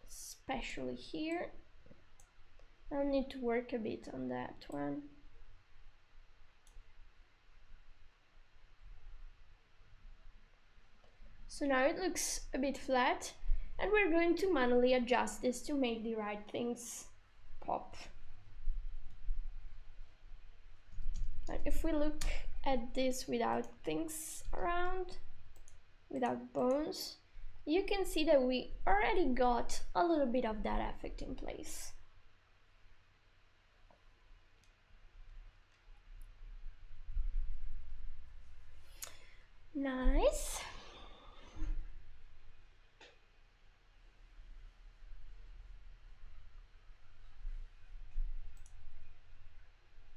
Especially here. I'll need to work a bit on that one. So now it looks a bit flat, and we're going to manually adjust this to make the right things pop. But if we look at this without things around, without bones, you can see that we already got a little bit of that effect in place. Nice.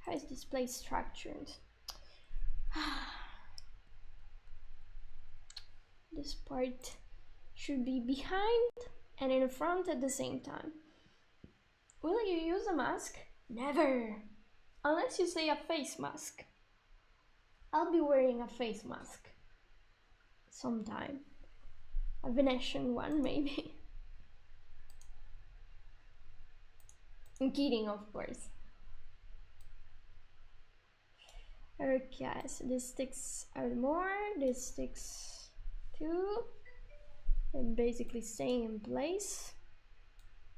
How is this place structured? This part should be behind and in front at the same time. Will you use a mask? Never! Unless you say a face mask. I'll be wearing a face mask. Sometime. A Venetian one, maybe. I'm kidding, of course. Okay, so this sticks out more, this sticks too. And basically staying in place.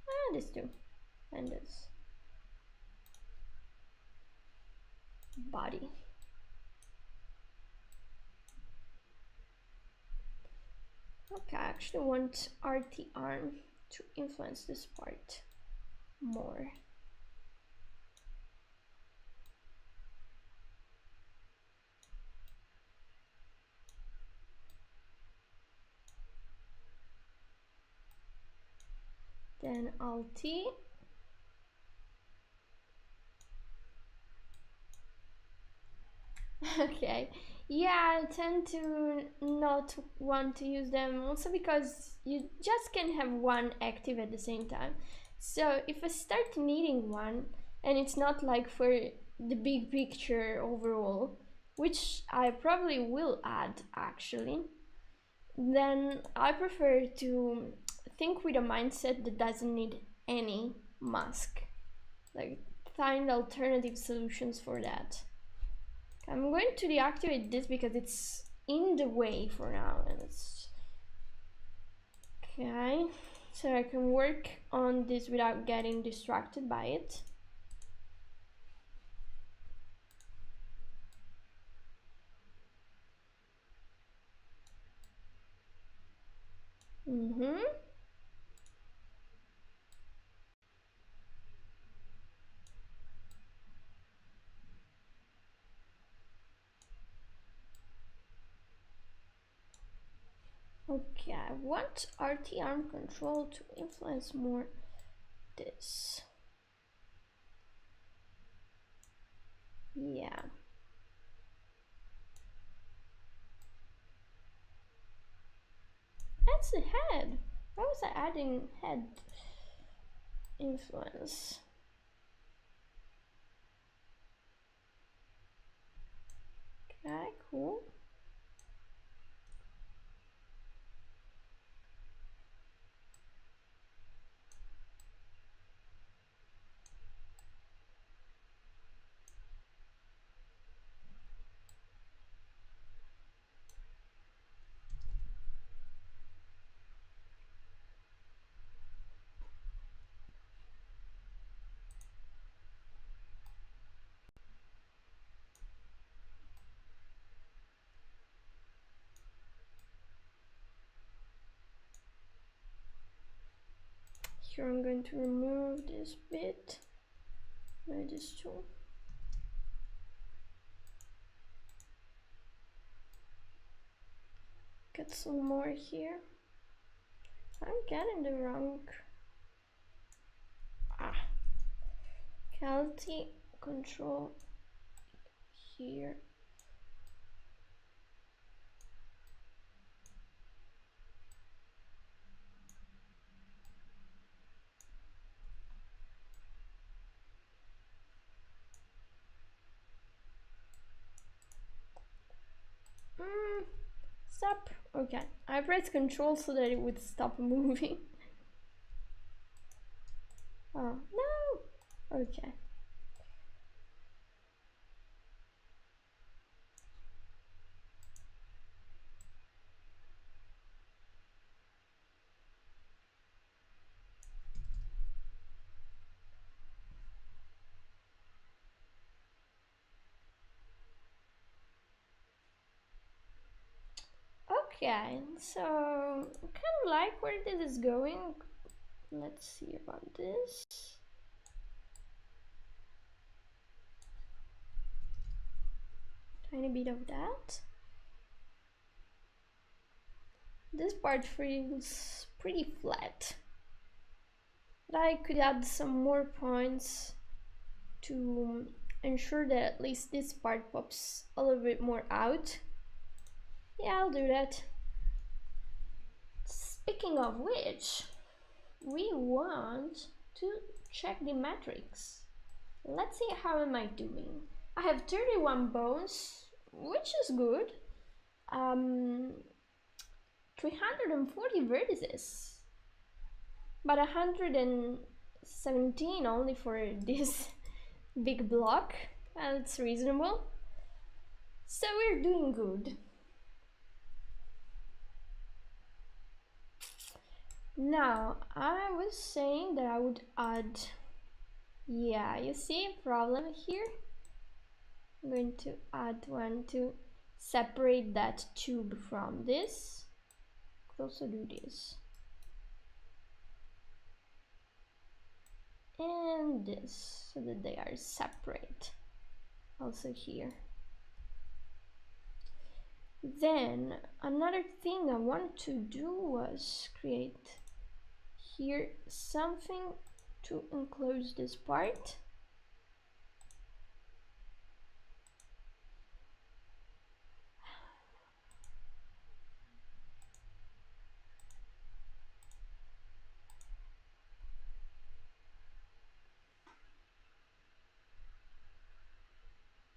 And this too. And this. Body. Okay, I actually want arty arm to influence this part more. Then Alt. Okay, yeah, I tend to not want to use them also because you just can't have one active at the same time. So if I start needing one and it's not like for the big picture overall, which I probably will add actually, then I prefer to think with a mindset that doesn't need any mask, like find alternative solutions for that. I'm going to deactivate this because it's in the way for now, and it's okay, so I can work on this without getting distracted by it. Okay, I want RT arm control to influence more this. Yeah. That's the head. Why was I adding head influence? Okay, cool. Here I'm going to remove this bit, no, this too. Get some more here. I'm getting the wrong quality control here. Stop. Okay, I pressed control so that it would stop moving. Oh no. Okay. Okay, so I kind of like where this is going. Let's see about this. Tiny bit of that. This part feels pretty flat. But I could add some more points to ensure that at least this part pops a little bit more out. Yeah, I'll do that. Speaking of which, we want to check the metrics. Let's see how am I doing. I have 31 bones, which is good. 340 vertices, but 117 only for this big block. That's reasonable. So we're doing good. Now, I was saying that I would add, yeah, you see a problem here? I'm going to add one to separate that tube from this. Could also do this. And this, so that they are separate. Also here. Then another thing I wanted to do was create here something to enclose this part.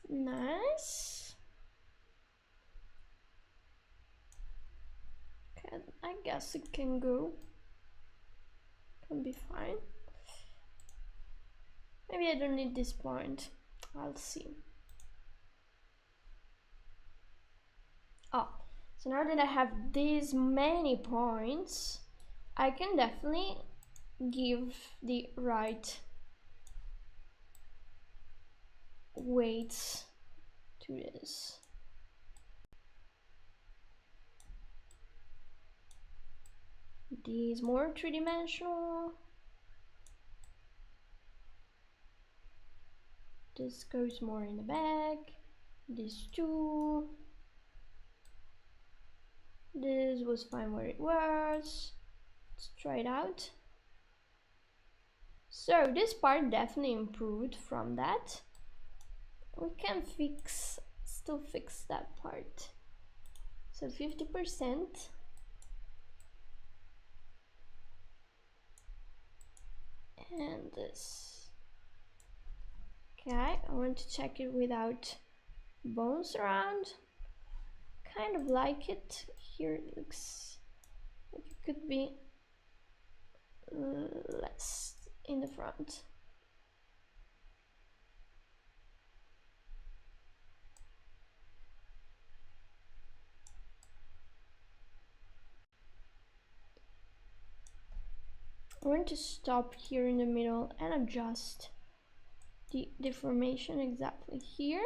Nice. Okay, I guess it can go. Can be fine. Maybe I don't need this point. I'll see. Oh, so now that I have these many points, I can definitely give the right weights to this. These more three-dimensional. This goes more in the back. This too. This was fine where it was. Let's try it out. So this part definitely improved from that. We can still fix that part. So 50%. And this. Okay, I want to check it without bones around. Kind of like it. Here it looks like it could be less in the front. I'm going to stop here in the middle and adjust the deformation exactly here.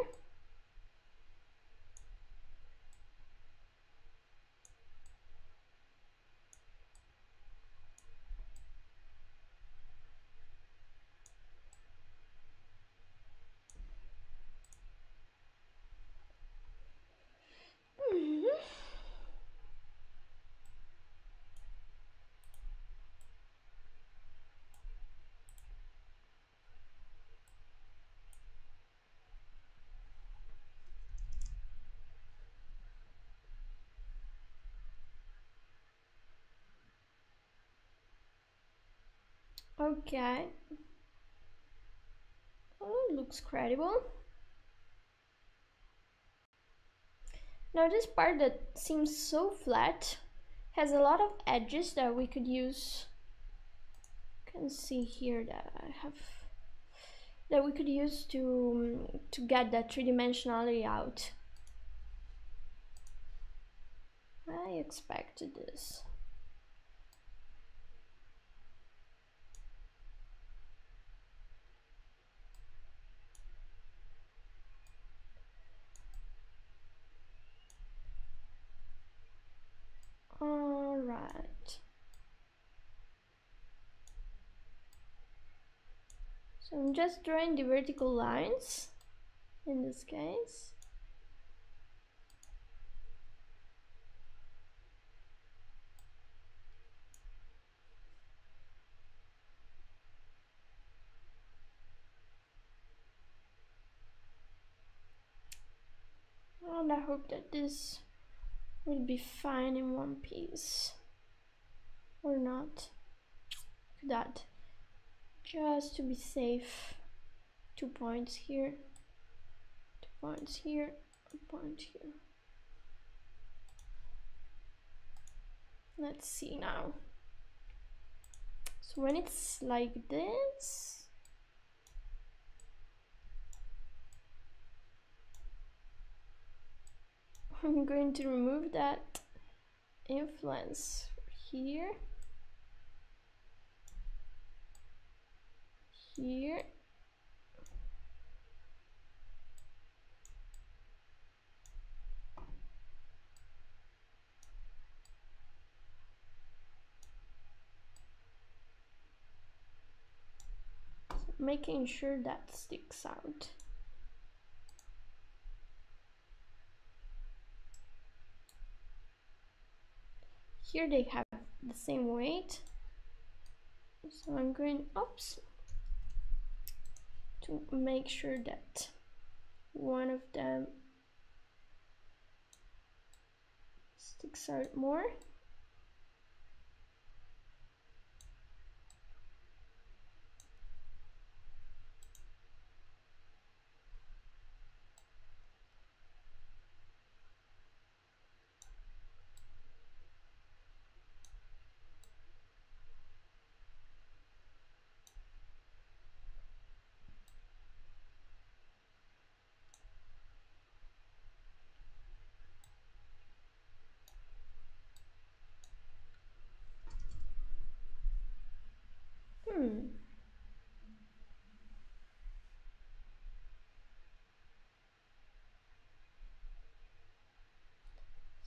Okay. Oh, looks credible. Now this part that seems so flat has a lot of edges that we could use. You can see here that I have that we could use to get that three-dimensionality out. I expected this. All right. So I'm just drawing the vertical lines in this case. And I hope that this will be fine in one piece. Or not. That. Just to be safe. 2 points here. 2 points here. A point here. Let's see now. So when it's like this, I'm going to remove that influence here, here, so making sure that sticks out. Here they have the same weight, so I'm going, oops, to make sure that one of them sticks out more.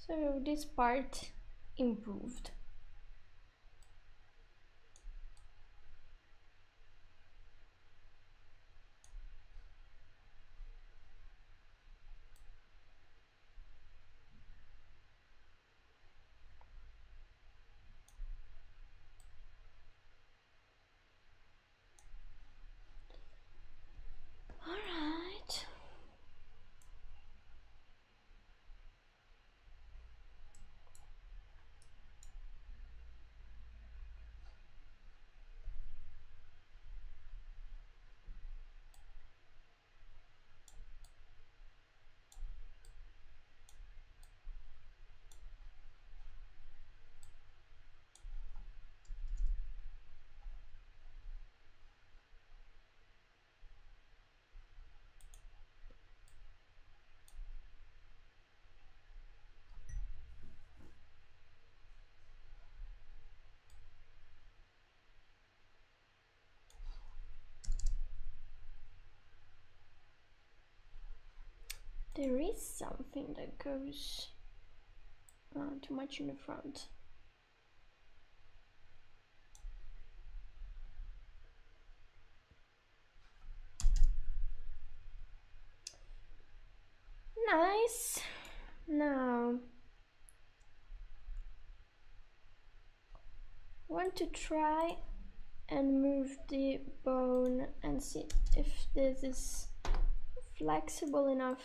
So this part improved. All right. There is something that goes too much in the front. Nice. Now, want to try and move the bone and see if this is flexible enough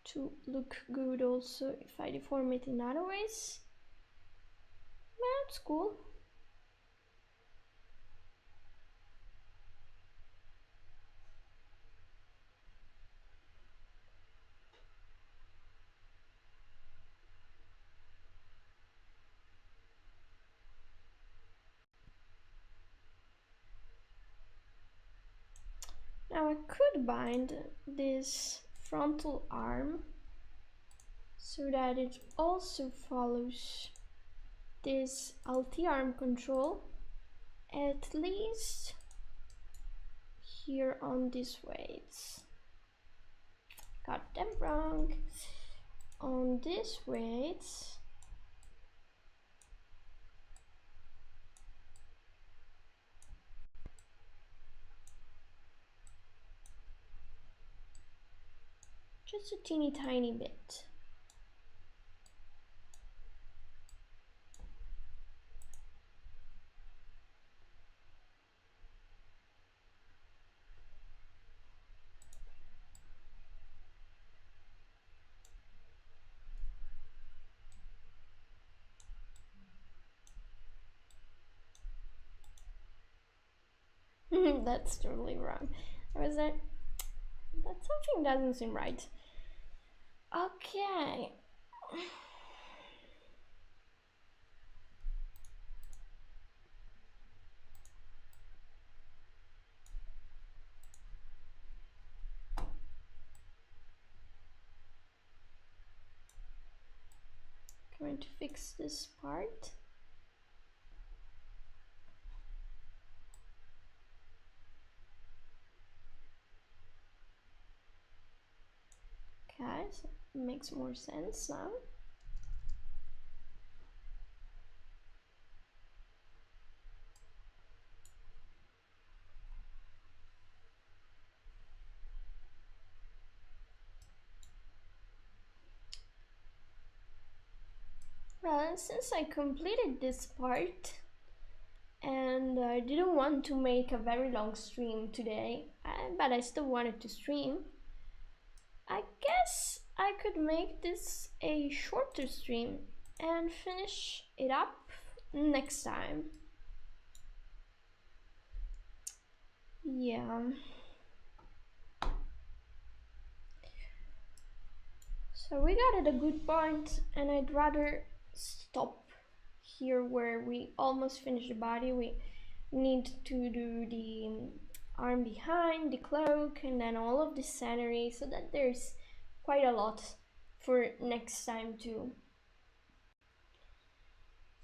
to look good also if I deform it in other ways. That's cool. Now I could bind this frontal arm so that it also follows this alt arm control, at least here on these weights. Got them wrong. On these weights, just a teeny tiny bit. That's totally wrong. Was that something doesn't seem right. Okay. Going to fix this part. Okay, so it makes more sense now. Well, since I completed this part and I didn't want to make a very long stream today, but I still wanted to stream, I guess I could make this a shorter stream and finish it up next time. Yeah. So we got at a good point, and I'd rather stop here where we almost finished the body. We need to do the arm behind, the cloak, and then all of the scenery, so that there's quite a lot for next time too.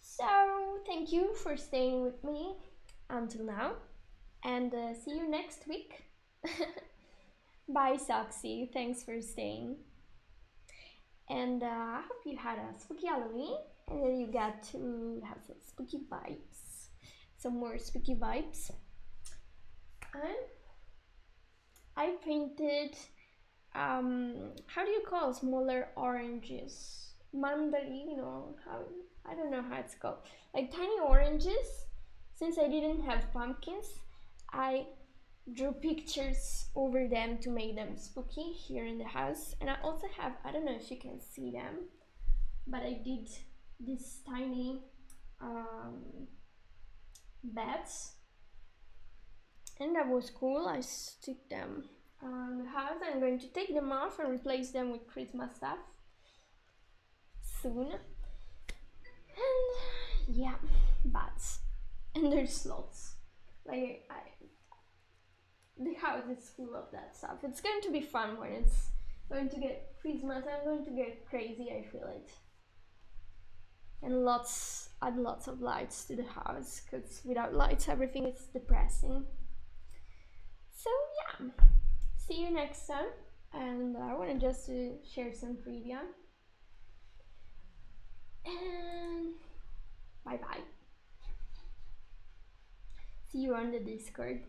So thank you for staying with me until now, and see you next week. Bye, Soxy. Thanks for staying. And I hope you had a spooky Halloween and that you got to have some spooky vibes. Some more spooky vibes. And I painted, how do you call smaller oranges? Mandarino, I don't know how it's called. Like tiny oranges. Since I didn't have pumpkins, I drew pictures over them to make them spooky here in the house. And I also have, I don't know if you can see them, but I did these tiny bats, and that was cool. I stick them around the house. I'm going to take them off and replace them with Christmas stuff soon. And yeah, bats. And there's slots. Like the house is full of that stuff. It's going to be fun when it's going to get Christmas. I'm going to get crazy, I feel it. And add lots of lights to the house, because without lights everything is depressing. So yeah, see you next time. And I want to just share some trivia. And bye bye. See you on the Discord.